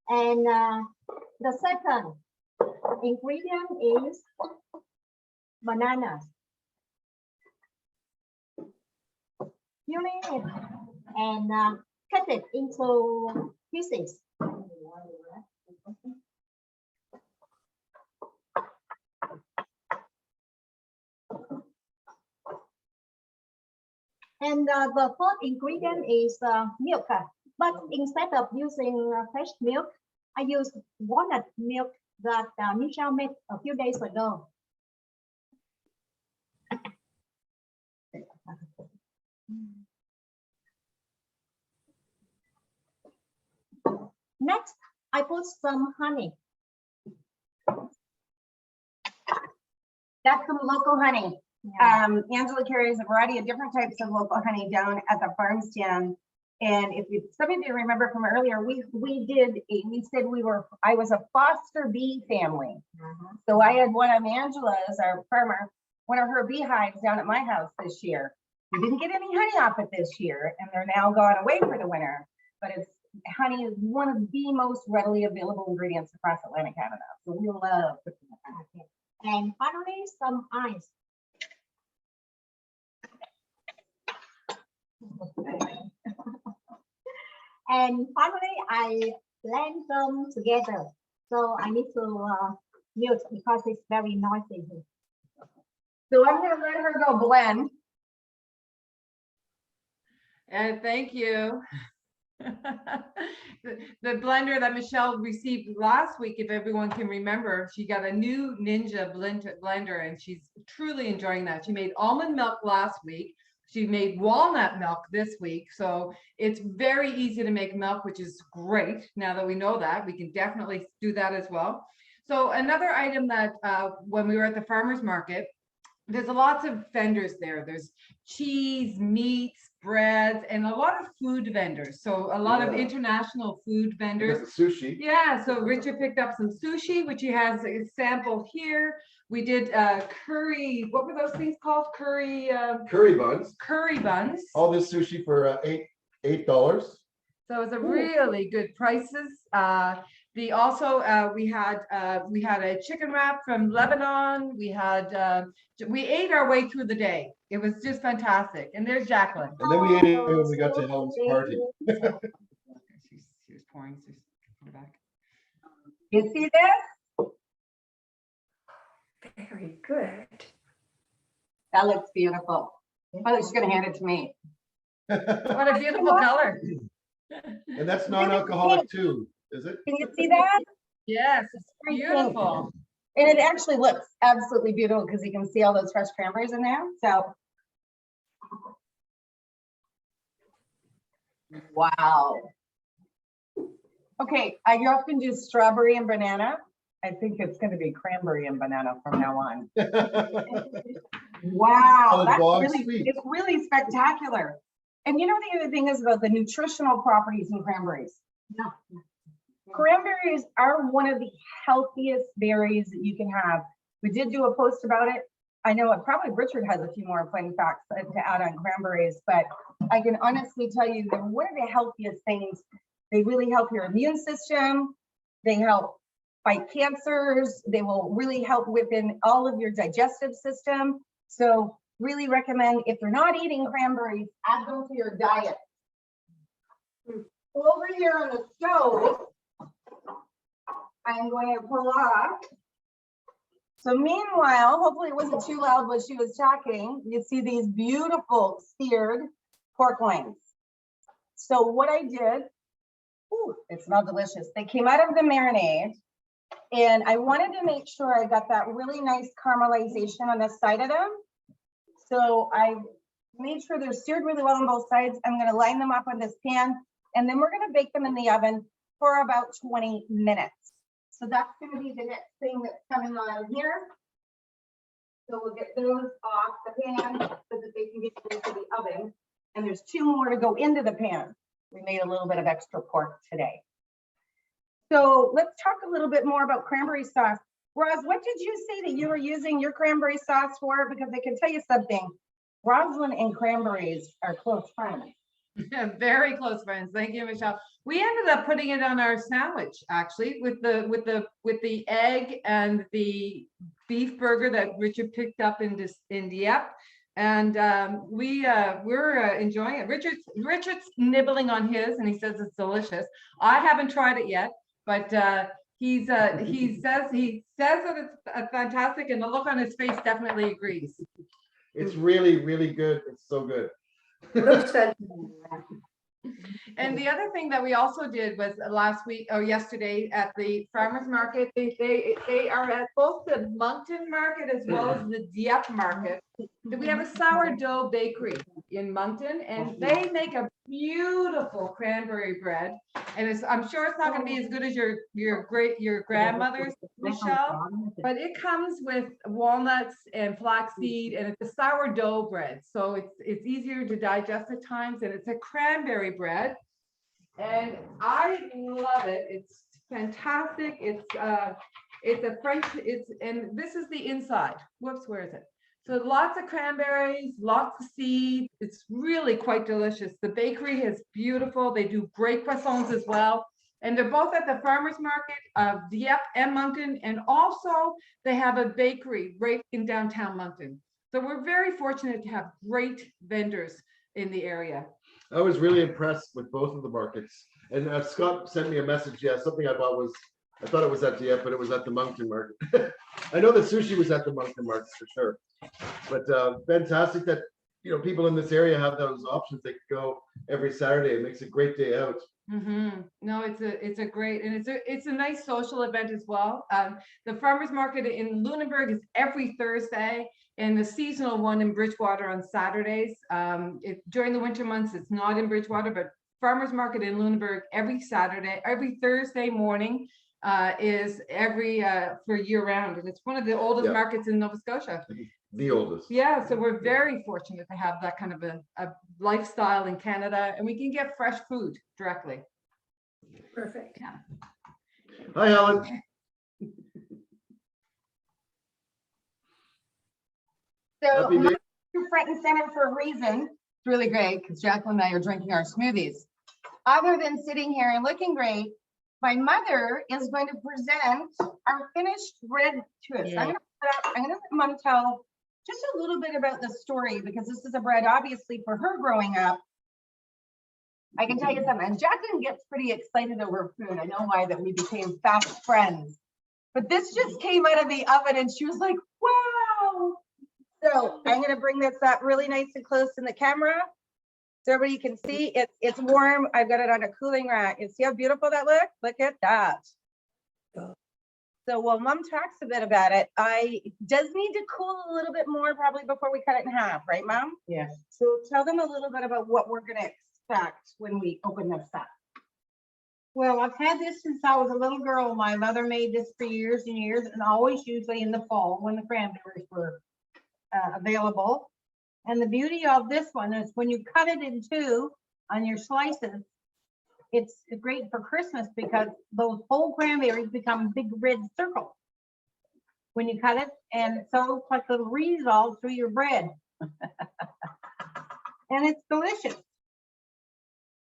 And the second ingredient is bananas. Peeling it and cut it into pieces. And the fourth ingredient is milk. But instead of using fresh milk, I use walnut milk that Michelle made a few days ago. Next, I put some honey. That's some local honey. Yeah. Angela carries a variety of different types of local honey down at the farm stand. And if you, some of you remember from earlier, we said I was a foster bee family. So I had one of Angela's, our farmer, one of her beehives down at my house this year. We didn't get any honey off it this year, and they're now gone away for the winter. But honey is one of the most readily available ingredients across Atlantic Canada. So we love cooking with honey. And finally, some ice. And finally, I blend them together. So I need to mute because it's very noisy here. So I'm gonna let her go blend. And thank you. The blender that Michelle received last week, if everyone can remember, she got a new Ninja blender and she's truly enjoying that. She made almond milk last week. She made walnut milk this week. So it's very easy to make milk, which is great. Now that we know that, we can definitely do that as well. So another item that when we were at the farmer's market, there's lots of vendors there. There's cheese, meats, breads, and a lot of food vendors. So a lot of Yeah. international food I got vendors. the sushi. Yeah, so Richard picked up some sushi, which he has a sample here. We did curry, what were those things called? Curry Curry buns. buns. All this sushi for $8. So it was a really good prices. We had a chicken wrap from Lebanon. We ate our way through the day. It was just fantastic. And there's Jacqueline. And then we ate it when we got to Helen's party. She's pouring. She's put it back. You see this? Very good. That looks beautiful. Oh, she's gonna hand it to me. What a beautiful color. And that's non-alcoholic too, is it? Can you see that? Yes, it's beautiful. And it actually looks absolutely beautiful because you can see all those fresh cranberries in there. So. Wow. Okay, I often do strawberry and banana. I think it's going to be cranberry and banana from now on. Wow, Oh, that's bog really, sweet. it's really spectacular. And you know, the other thing is about the nutritional properties in cranberries. No. Cranberries are one of the healthiest berries that you can have. We did do a post about it. I know probably Richard has a few more fun facts to add on cranberries, but I can honestly tell you they're one of the healthiest things. They really help your immune system. They help fight cancers. They will really help within all of your digestive system. So really recommend, if you're not eating cranberries, add them to your diet. Over here on the stove, I'm going to pull off. So meanwhile, hopefully it wasn't too loud when she was talking. You see these beautiful seared pork loins. So what I did, ooh, it smelled delicious. They came out of the marinade, and I wanted to make sure I got that really nice caramelization on the side of them. So I made sure they're seared really well on both sides. I'm going to line them up on this pan, and then we're going to bake them in the oven for about 20 minutes. So that's going to be the next thing that's coming on here. So we'll get those off the pan so that they can get into the oven. And there's 2 more to go into the pan. We made a little bit of extra pork today. So let's talk a little bit more about cranberry sauce. Roz, what did you say that you were using your cranberry sauce for? Because I can tell you something. Rosalind and cranberries are close friends. Very close friends. Thank you, Michelle. We ended up putting it on our sandwich, actually, with the egg and the beef burger that Richard picked up in Dieppe. And we're enjoying it. Richard's nibbling on his, and he says it's delicious. I haven't tried it yet, but he says that it's fantastic, and the look on his face definitely agrees. It's really, really good. It's so good. Looks fantastic. And the other thing that we also did was last week or yesterday at the farmers market, they are at both the Moncton market as well as the Dieppe market. We have a sourdough bakery in Moncton, and they make a beautiful cranberry bread. And I'm sure it's not going to be as good as your grandmother's, Michelle, but it comes with walnuts and flaxseed, and it's a sourdough bread, so it's easier to digest at times, and it's a cranberry bread, and I love it. It's fantastic. It's a French. And this is the inside. Whoops, where is it? So lots of cranberries, lots of seeds. It's really quite delicious. The bakery is beautiful. They do great croissants as well. And they're both at the farmer's market of Dieppe and Moncton. And also they have a bakery right in downtown Moncton. So we're very fortunate to have great vendors in the area. I was really impressed with both of the markets. And Scott sent me a message. Yeah, something I thought it was at Dieppe, but it was at the Moncton market. I know the sushi was at the Moncton market for sure. But fantastic that, you know, people in this area have those options. They could go every Saturday. It makes a great day out. No, it's a great, and it's a nice social event as well. The farmers market in Lunenburg is every Thursday, and the seasonal one in Bridgewater on Saturdays. During the winter months, it's not in Bridgewater, but farmers market in Lunenburg every Saturday, every Thursday morning is every for year round, and it's one of the oldest Yeah. markets in Nova Scotia. The oldest. Yeah, so we're very fortunate to have that kind of a lifestyle in Canada, and we can get fresh food directly. Perfect. Hi, Helen. So Happy day. front and center for a reason. It's really great because Jacqueline and I are drinking our smoothies. Other than sitting here and looking great, my mother is going to present our finished bread to us. Yeah. I'm gonna let Mom tell just a little bit about the story, because this is a bread obviously for her growing up. I can tell you something, and Jacqueline gets pretty excited over food. I know why, that we became fast friends. But this just came out of the oven and she was like, wow. So I'm gonna bring this up really nice and close in the camera so everybody can see. It's warm. I've got it on a cooling rack. And see how beautiful that looks? Look at that. So while Mom talks a bit about it, it does need to cool a little bit more probably before we cut it in half, right, Mom? Yes. So tell them a little bit about what we're gonna expect when we open this up. Well, I've had this since I was a little girl. My mother made this for years and years, and always usually in the fall when the cranberries were available. And the beauty of this one is when you cut it in two on your slices, it's great for Christmas because those whole cranberries become big red circles when you cut it, and so it's like little wreaths all through your bread. And it's delicious.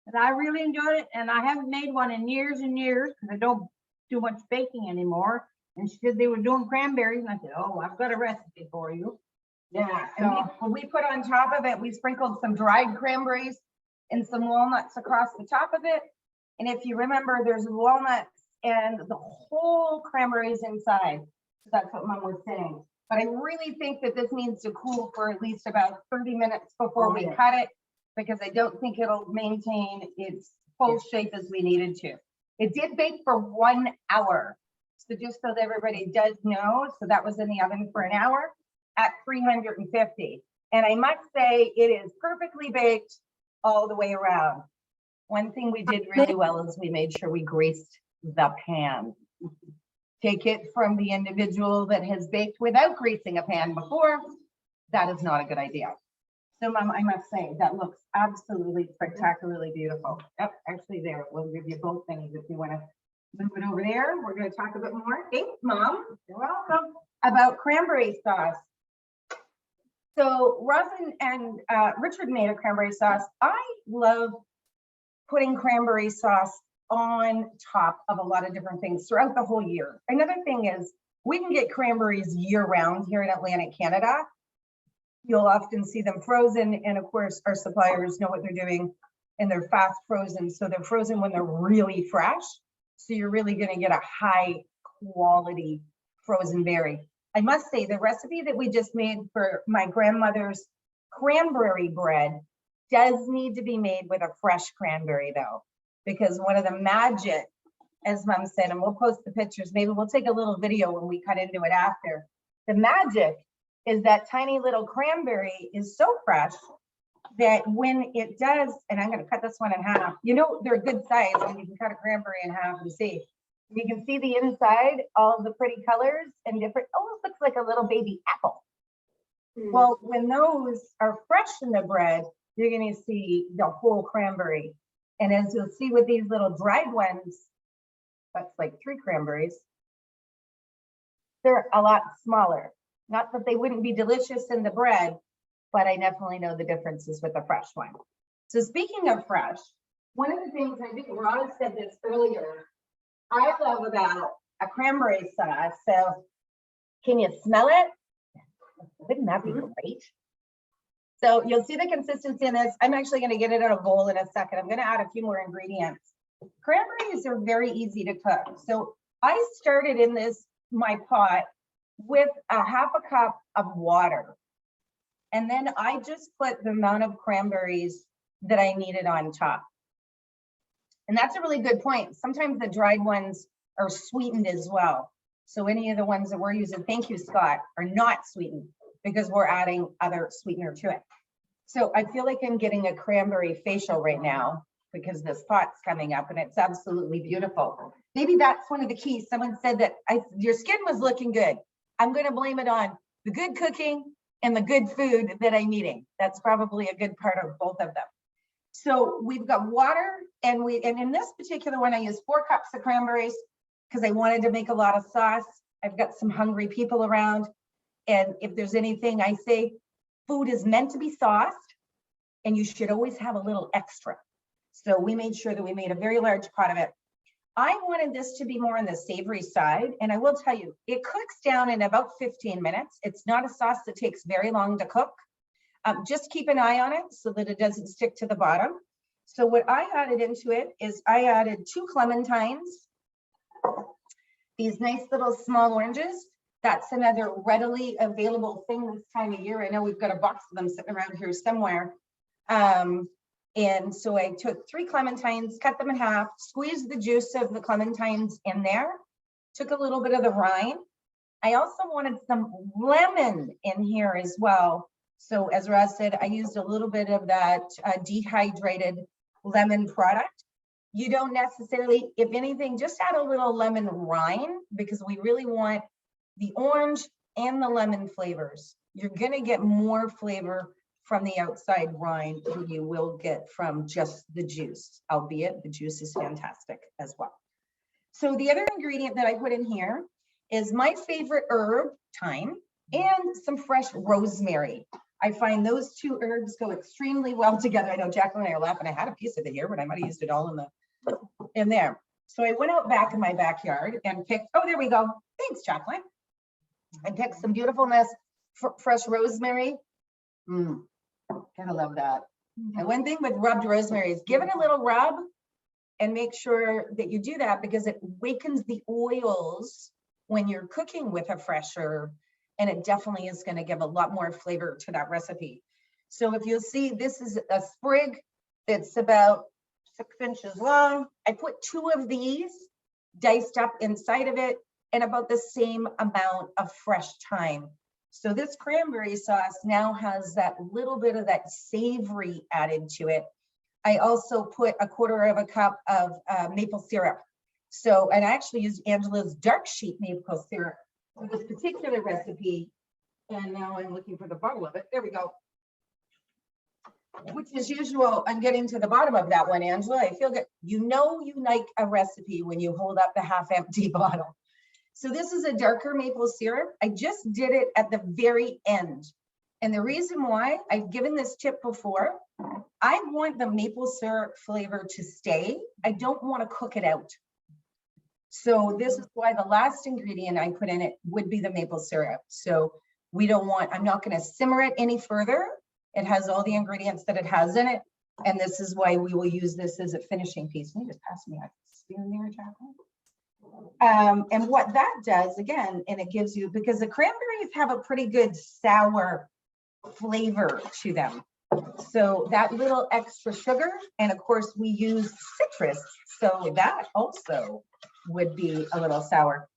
And I really enjoyed it, and I haven't made one in years and years because I don't do much baking anymore. And she said they were doing cranberries, and I said, oh, I've got a recipe for you. Yeah, and we put on top of it, we sprinkled some dried cranberries and some walnuts across the top of it. And if you remember, there's walnuts and the whole cranberries inside. So that's what Mom was saying. But I really think that this needs to cool for at least about 30 minutes before we cut it, because I don't think it'll maintain its full shape as we needed to. It did bake for 1 hour. So just so that everybody does know, so that was in the oven for an hour at 350. And I must say it is perfectly baked all the way around. One thing we did really well is we made sure we greased the pan. Take it from the individual that has baked without greasing a pan before. That is not a good idea. So Mom, I must say that looks absolutely spectacularly beautiful. Yep, actually there, we'll give you both things if you want to move it over there. We're going to talk a bit more. Thanks, Mom. You're welcome. About cranberry sauce. So Rosin and Richard made a cranberry sauce. I love putting cranberry sauce on top of a lot of different things throughout the whole year. Another thing is we can get cranberries year round here in Atlantic Canada. You'll often see them frozen, and of course our suppliers know what they're doing, and they're fast frozen. So they're frozen when they're really fresh. So you're really going to get a high quality frozen berry. I must say the recipe that we just made for my grandmother's cranberry bread does need to be made with a fresh cranberry though, because one of the magic, as Mom said, and we'll post the pictures, maybe we'll take a little video when we cut into it after. The magic is that tiny little cranberry is so fresh that when it does, and I'm going to cut this one in half, you know, they're a good size when you can cut a cranberry in half and see. You can see the inside, all of the pretty colors and different, almost looks like a little baby apple. Well, when those are fresh in the bread, you're going to see the whole cranberry. And as you'll see with these little dried ones, that's like 3 cranberries. They're a lot smaller. Not that they wouldn't be delicious in the bread, but I definitely know the differences with the fresh one. So speaking of fresh, one of the things, I think Roz said this earlier, I love about a cranberry sauce. So can you smell it? Wouldn't that be great? So you'll see the consistency in this. I'm actually going to get it in a bowl in a second. I'm going to add a few more ingredients. Cranberries are very easy to cook. So I started in my pot with a half a cup of water. And then I just put the amount of cranberries that I needed on top. And that's a really good point. Sometimes the dried ones are sweetened as well. So any of the ones that we're using, thank you, Scott, are not sweetened because we're adding other sweetener to it. So I feel like I'm getting a cranberry facial right now because this pot's coming up and it's absolutely beautiful. Maybe that's one of the keys. Someone said that your skin was looking good. I'm going to blame it on the good cooking and the good food that I'm eating. That's probably a good part of both of them. So we've got water, and in this particular one, I used 4 cups of cranberries because I wanted to make a lot of sauce. I've got some hungry people around. And if there's anything I say, food is meant to be sauced and you should always have a little extra. So we made sure that we made a very large pot of it. I wanted this to be more on the savory side. And I will tell you, it cooks down in about 15 minutes. It's not a sauce that takes very long to cook. Just keep an eye on it so that it doesn't stick to the bottom. So what I added into it is I added 2 clementines, these nice little small oranges. That's another readily available thing this time of year. I know we've got a box of them sitting around here somewhere. And so I took 3 clementines, cut them in half, squeezed the juice of the clementines in there, took a little bit of the rind. I also wanted some lemon in here as well. So as Roz said, I used a little bit of that dehydrated lemon product. You don't necessarily, if anything, just add a little lemon rind because we really want the orange and the lemon flavors. You're gonna get more flavor from the outside rind than you will get from just the juice, albeit the juice is fantastic as well. So the other ingredient that I put in here is my favorite herb, thyme, and some fresh rosemary. I find those 2 herbs go extremely well together. I know Jacqueline and I are laughing. I had a piece of it here, but I might have used it all in there. So I went out back in my backyard and picked, oh, there we go. Thanks, Jacqueline. I picked some beautifulness, fresh rosemary. Gotta love that. And one thing with rubbed rosemary is give it a little rub and make sure that you do that because it wakens the oils when you're cooking with a fresh herb, and it definitely is going to give a lot more flavor to that recipe. So if you'll see, this is a sprig that's about 6 inches long. I put 2 of these diced up inside of it and about the same amount of fresh thyme. So this cranberry sauce now has that little bit of that savory added to it. I also put a 1/4 cup of maple syrup. So, and I actually used Angela's dark sheet maple syrup for this particular recipe. And now I'm looking for the bottle of it. There we go. Which is usual. I'm getting to the bottom of that one, Angela. I feel good. You know you like a recipe when you hold up the half-empty bottle. So this is a darker maple syrup. I just did it at the very end. And the reason why, I've given this tip before, I want the maple syrup flavor to stay. I don't want to cook it out. So this is why the last ingredient I put in it would be the maple syrup. So we don't want, I'm not going to simmer it any further. It has all the ingredients that it has in it. And this is why we will use this as a finishing piece. Can you just pass me a spoon there, Jacqueline? And what that does, again, and it gives you, because the cranberries have a pretty good sour flavor to them. So that little extra sugar, and of course we use citrus, so that also would be a little sour.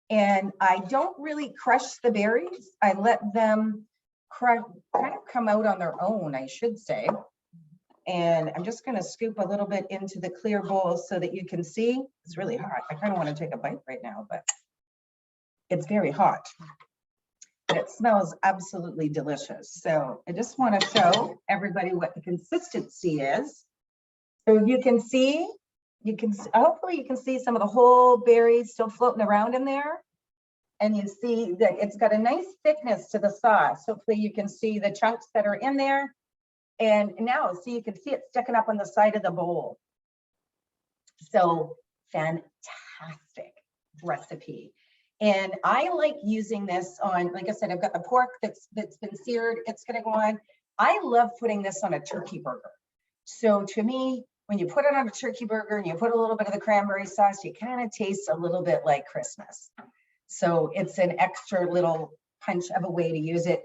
And I don't really crush the berries. I let them kind of come out on their own, I should say. And I'm just going to scoop a little bit into the clear bowl so that you can see. It's really hot. I kind of want to take a bite right now, but it's very hot. It smells absolutely delicious. So I just want to show everybody what the consistency is. So you can see, hopefully you can see some of the whole berries still floating around in there. And you see that it's got a nice thickness to the sauce. Hopefully you can see the chunks that are in there. And now, see, you can see it sticking up on the side of the bowl. So fantastic recipe. And I like using this on, like I said, I've got the pork that's been seared. It's gonna go on. I love putting this on a turkey burger. So to me, when you put it on a turkey burger and you put a little bit of the cranberry sauce, you kind of taste a little bit like Christmas. So it's an extra little punch of a way to use it.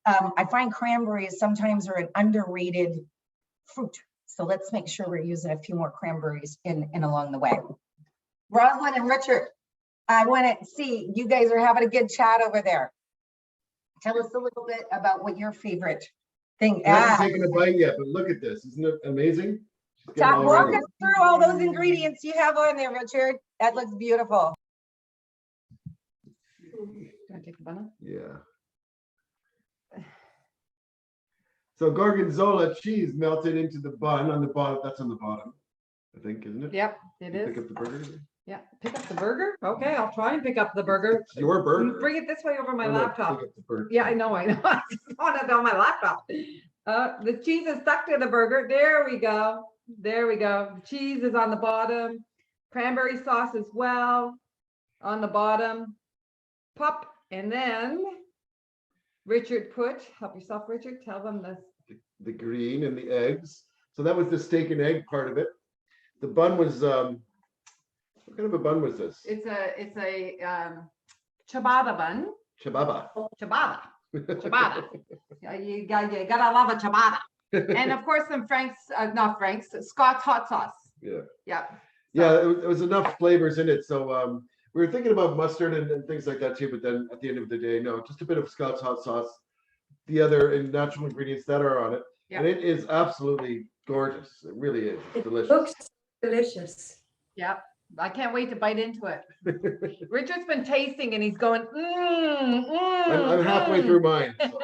I find cranberries sometimes are an underrated fruit. So let's make sure we're using a few more cranberries in along the way. Rosalind and Richard, I want to see, you guys are having a good chat over there. Tell us a little bit about what your favorite thing. I haven't taken a bite yet, but look at this. Isn't it amazing? She's getting all Walk ready. us through all those ingredients you have on there, Richard. That looks beautiful. Can I take the bun? Yeah. So gorgonzola cheese melted into the bun on the bottom. That's on the bottom, I think, isn't it? Yep, it You Pick is. up the burger. Yeah, pick up the burger. Okay, I'll try and pick up the burger. It's your burger. Bring it this way over my No, no, laptop. pick up the burger. Yeah, I know. I just want it on my laptop. The cheese is stuck to the burger. There we go. There we go. Cheese is on the bottom. Cranberry sauce as well on the bottom. Pop. And then Richard help yourself, Richard. Tell them this. The green and the eggs. So that was the steak and egg part of it. The bun was, what kind of a bun was this? It's a ciabatta bun. Ciabatta. Ciabatta. Yeah, you gotta love a ciabatta. And of course, some Scott's hot sauce. Yeah. Yeah. Yeah, it was enough flavors in it. So we were thinking about mustard and things like that too, but then at the end of the day, no, just a bit of Scott's hot sauce, the other natural ingredients that are on it. Yeah. And it is absolutely gorgeous. It really is. It's It delicious. looks delicious. Yeah. I can't wait to bite into it. Richard's been tasting and he's going, I'm halfway through mine. So.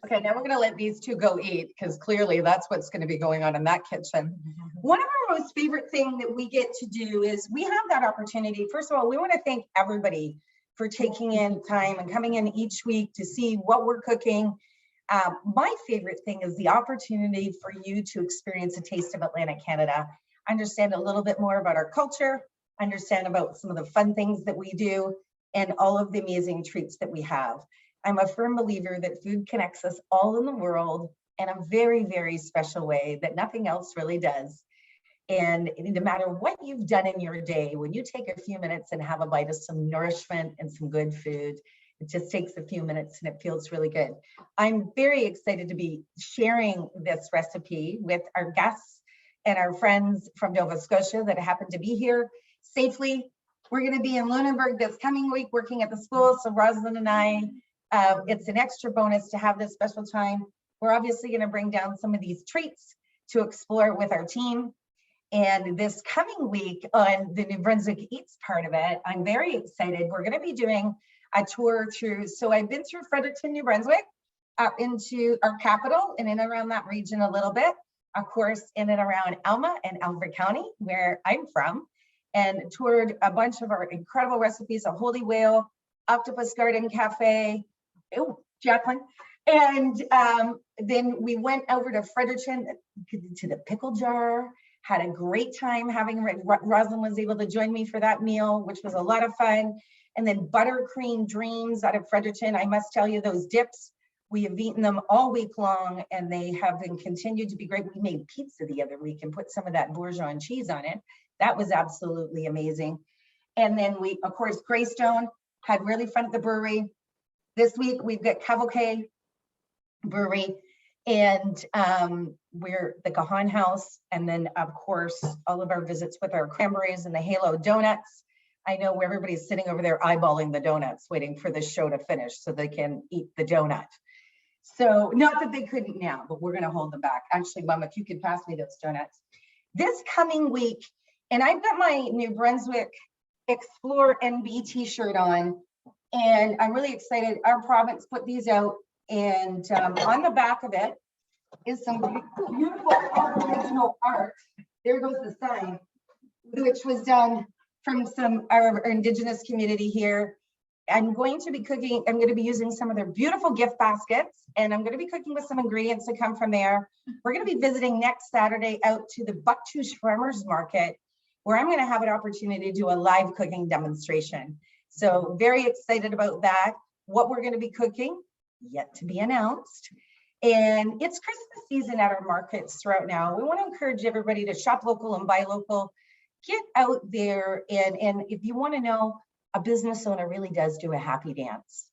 Okay, now we're gonna let these two go eat because clearly that's what's gonna be going on in that kitchen. One of our most favorite thing that we get to do is we have that opportunity. First of all, we want to thank everybody for taking in time and coming in each week to see what we're cooking. My favorite thing is the opportunity for you to experience a taste of Atlantic Canada, understand a little bit more about our culture, understand about some of the fun things that we do, and all of the amazing treats that we have. I'm a firm believer that food connects us all in the world in a very, very special way that nothing else really does. And no matter what you've done in your day, when you take a few minutes and have a bite of some nourishment and some good food, it just takes a few minutes and it feels really good. I'm very excited to be sharing this recipe with our guests and our friends from Nova Scotia that happen to be here safely. We're going to be in Lunenburg this coming week working at the school. So Rosalind and I, it's an extra bonus to have this special time. We're obviously going to bring down some of these treats to explore with our team. And this coming week on the New Brunswick Eats part of it, I'm very excited. We're going to be doing a tour through, so I've been through Fredericton, New Brunswick, up into our capital and in and around that region a little bit. Of course, in and around Alma and Alfred County, where I'm from, and toured a bunch of our incredible recipes, a Holy Whale, Octopus Garden Cafe, oh, Jacqueline. And then we went over to Fredericton to the Pickle Jar, had a great time having, Rosalind was able to join me for that meal, which was a lot of fun. And then Buttercream Dreams out of Fredericton. I must tell you, those dips, we have eaten them all week long and they have been continued to be great. We made pizza the other week and put some of that bourgeois cheese on it. That was absolutely amazing. And then we, of course, Greystone had really fun at the brewery. This week we've got Cavalcade Brewery and we're the Gahan House. And then of course, all of our visits with our cranberries and the Halo Donuts. I know where everybody's sitting over there eyeballing the donuts, waiting for the show to finish so they can eat the donut. So not that they couldn't now, but we're gonna hold them back. Actually, Mom, if you could pass me those donuts. This coming week, and I've got my New Brunswick Explore NB t-shirt on, and I'm really excited. Our province put these out, and on the back of it, is some beautiful original art. There goes the sign, which was done from our indigenous community here. I'm going to be cooking, I'm going to be using some of their beautiful gift baskets, and I'm going to be cooking with some ingredients that come from there. We're going to be visiting next Saturday out to the Bucktoosh Farmers Market, where I'm going to have an opportunity to do a live cooking demonstration. So very excited about that. What we're going to be cooking, yet to be announced. And it's Christmas season at our markets throughout now. We want to encourage everybody to shop local and buy local. Get out there, and if you want to know, a business owner really does do a happy dance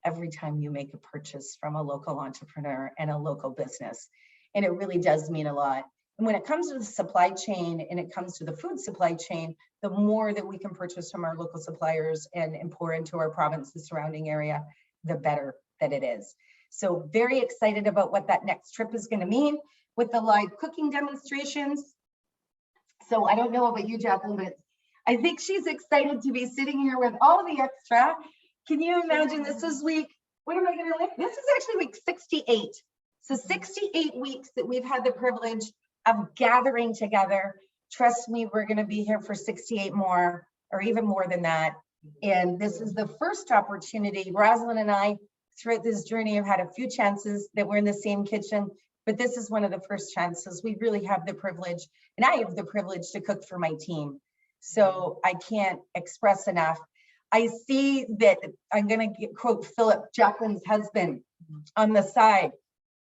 every time you make a purchase from a local entrepreneur and a local business. And it really does mean a lot. And when it comes to the supply chain and it comes to the food supply chain, the more that we can purchase from our local suppliers and pour into our province, the surrounding area, the better that it is. So very excited about what that next trip is going to mean with the live cooking demonstrations. So I don't know about you, Jacqueline, but I think she's excited to be sitting here with all the extra. Can you imagine this is week, what am I going to like? This is actually week 68. So 68 weeks that we've had the privilege of gathering together. Trust me, we're going to be here for 68 more, or even more than that. And this is the first opportunity. Rosalind and I, throughout this journey, have had a few chances that we're in the same kitchen, but this is one of the first chances. We really have the privilege, and I have the privilege to cook for my team. So I can't express enough. I see that I'm going to quote Philip, Jacqueline's husband, on the side.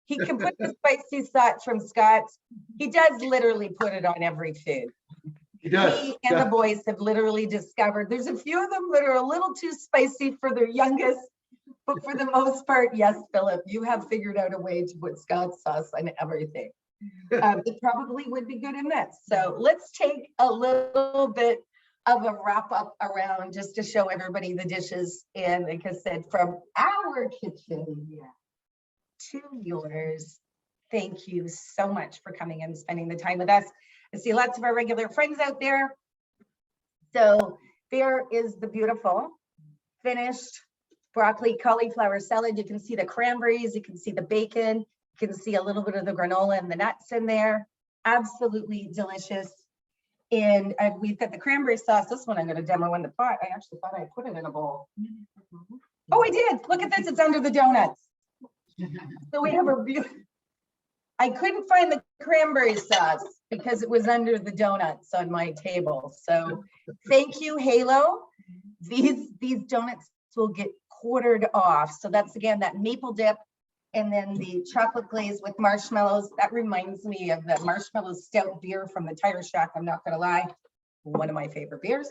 He can put the spicy sauce from Scott's. He does literally put it on every food. He does. He and the boys have literally discovered there's a few of them that are a little too spicy for their youngest, but for the most part, yes, Philip, you have figured out a way to put Scott's sauce on everything. It probably would be good in this. So let's take a little bit of a wrap up around just to show everybody the dishes. And like I said, from our kitchen to yours. Thank you so much for coming and spending the time with us. I see lots of our regular friends out there. So there is the beautiful finished broccoli cauliflower salad. You can see the cranberries, you can see the bacon, you can see a little bit of the granola and the nuts in there. Absolutely delicious. And we've got the cranberry sauce. This one I'm going to demo in the pot. I actually thought I put it in a bowl. Oh, I did. Look at this. It's under the donuts. So we have a beautiful. I couldn't find the cranberry sauce because it was under the donuts on my table. So thank you, Halo. These donuts will get quartered off. So that's again that maple dip and then the chocolate glaze with marshmallows. That reminds me of the marshmallow stout beer from the Tire Shack. I'm not gonna lie, one of my favorite beers.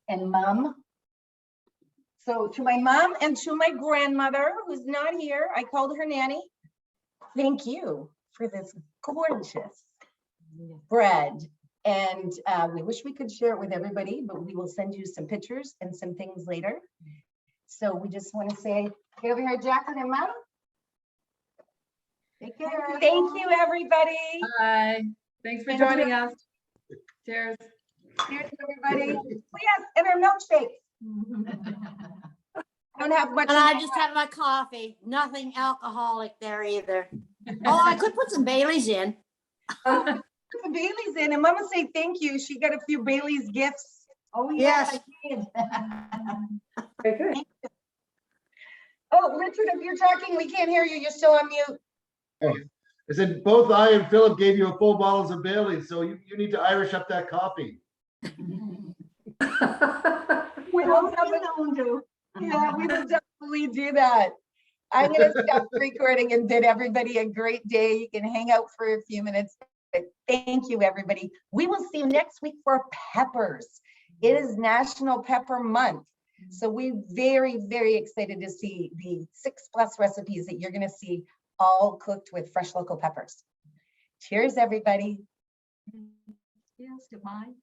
And Mom. So to my mom and to my grandmother, who's not here, I called her Nanny. Thank you for this gorgeous bread. And we wish we could share it with everybody, but we will send you some pictures and some things later. So we just want to say, get over here, Jacqueline and Mom. Take care. Thank you, everybody. Bye. Thanks for joining us. Cheers. Cheers, everybody. Oh, yes, and our milkshake. I don't have much. And I just had my coffee, nothing alcoholic there either. Oh, I could put some Baileys in. Put the Bailey's in, and Mama say thank you. She got a few Bailey's gifts. Oh, yes. Yes. Very good. Oh, Richard, if you're talking, we can't hear you. You're still on mute. Oh, I said both I and Philip gave you a full bottles of Bailey's, so you need to Irish up that coffee. We will definitely, yeah, we will definitely do that. I'm going to stop recording and bid everybody a great day. You can hang out for a few minutes. But thank you, everybody. We will see you next week for peppers. It is National Pepper Month. So we're very, very excited to see the 6+ recipes that you're going to see all cooked with fresh local peppers. Cheers, everybody. Yes, goodbye.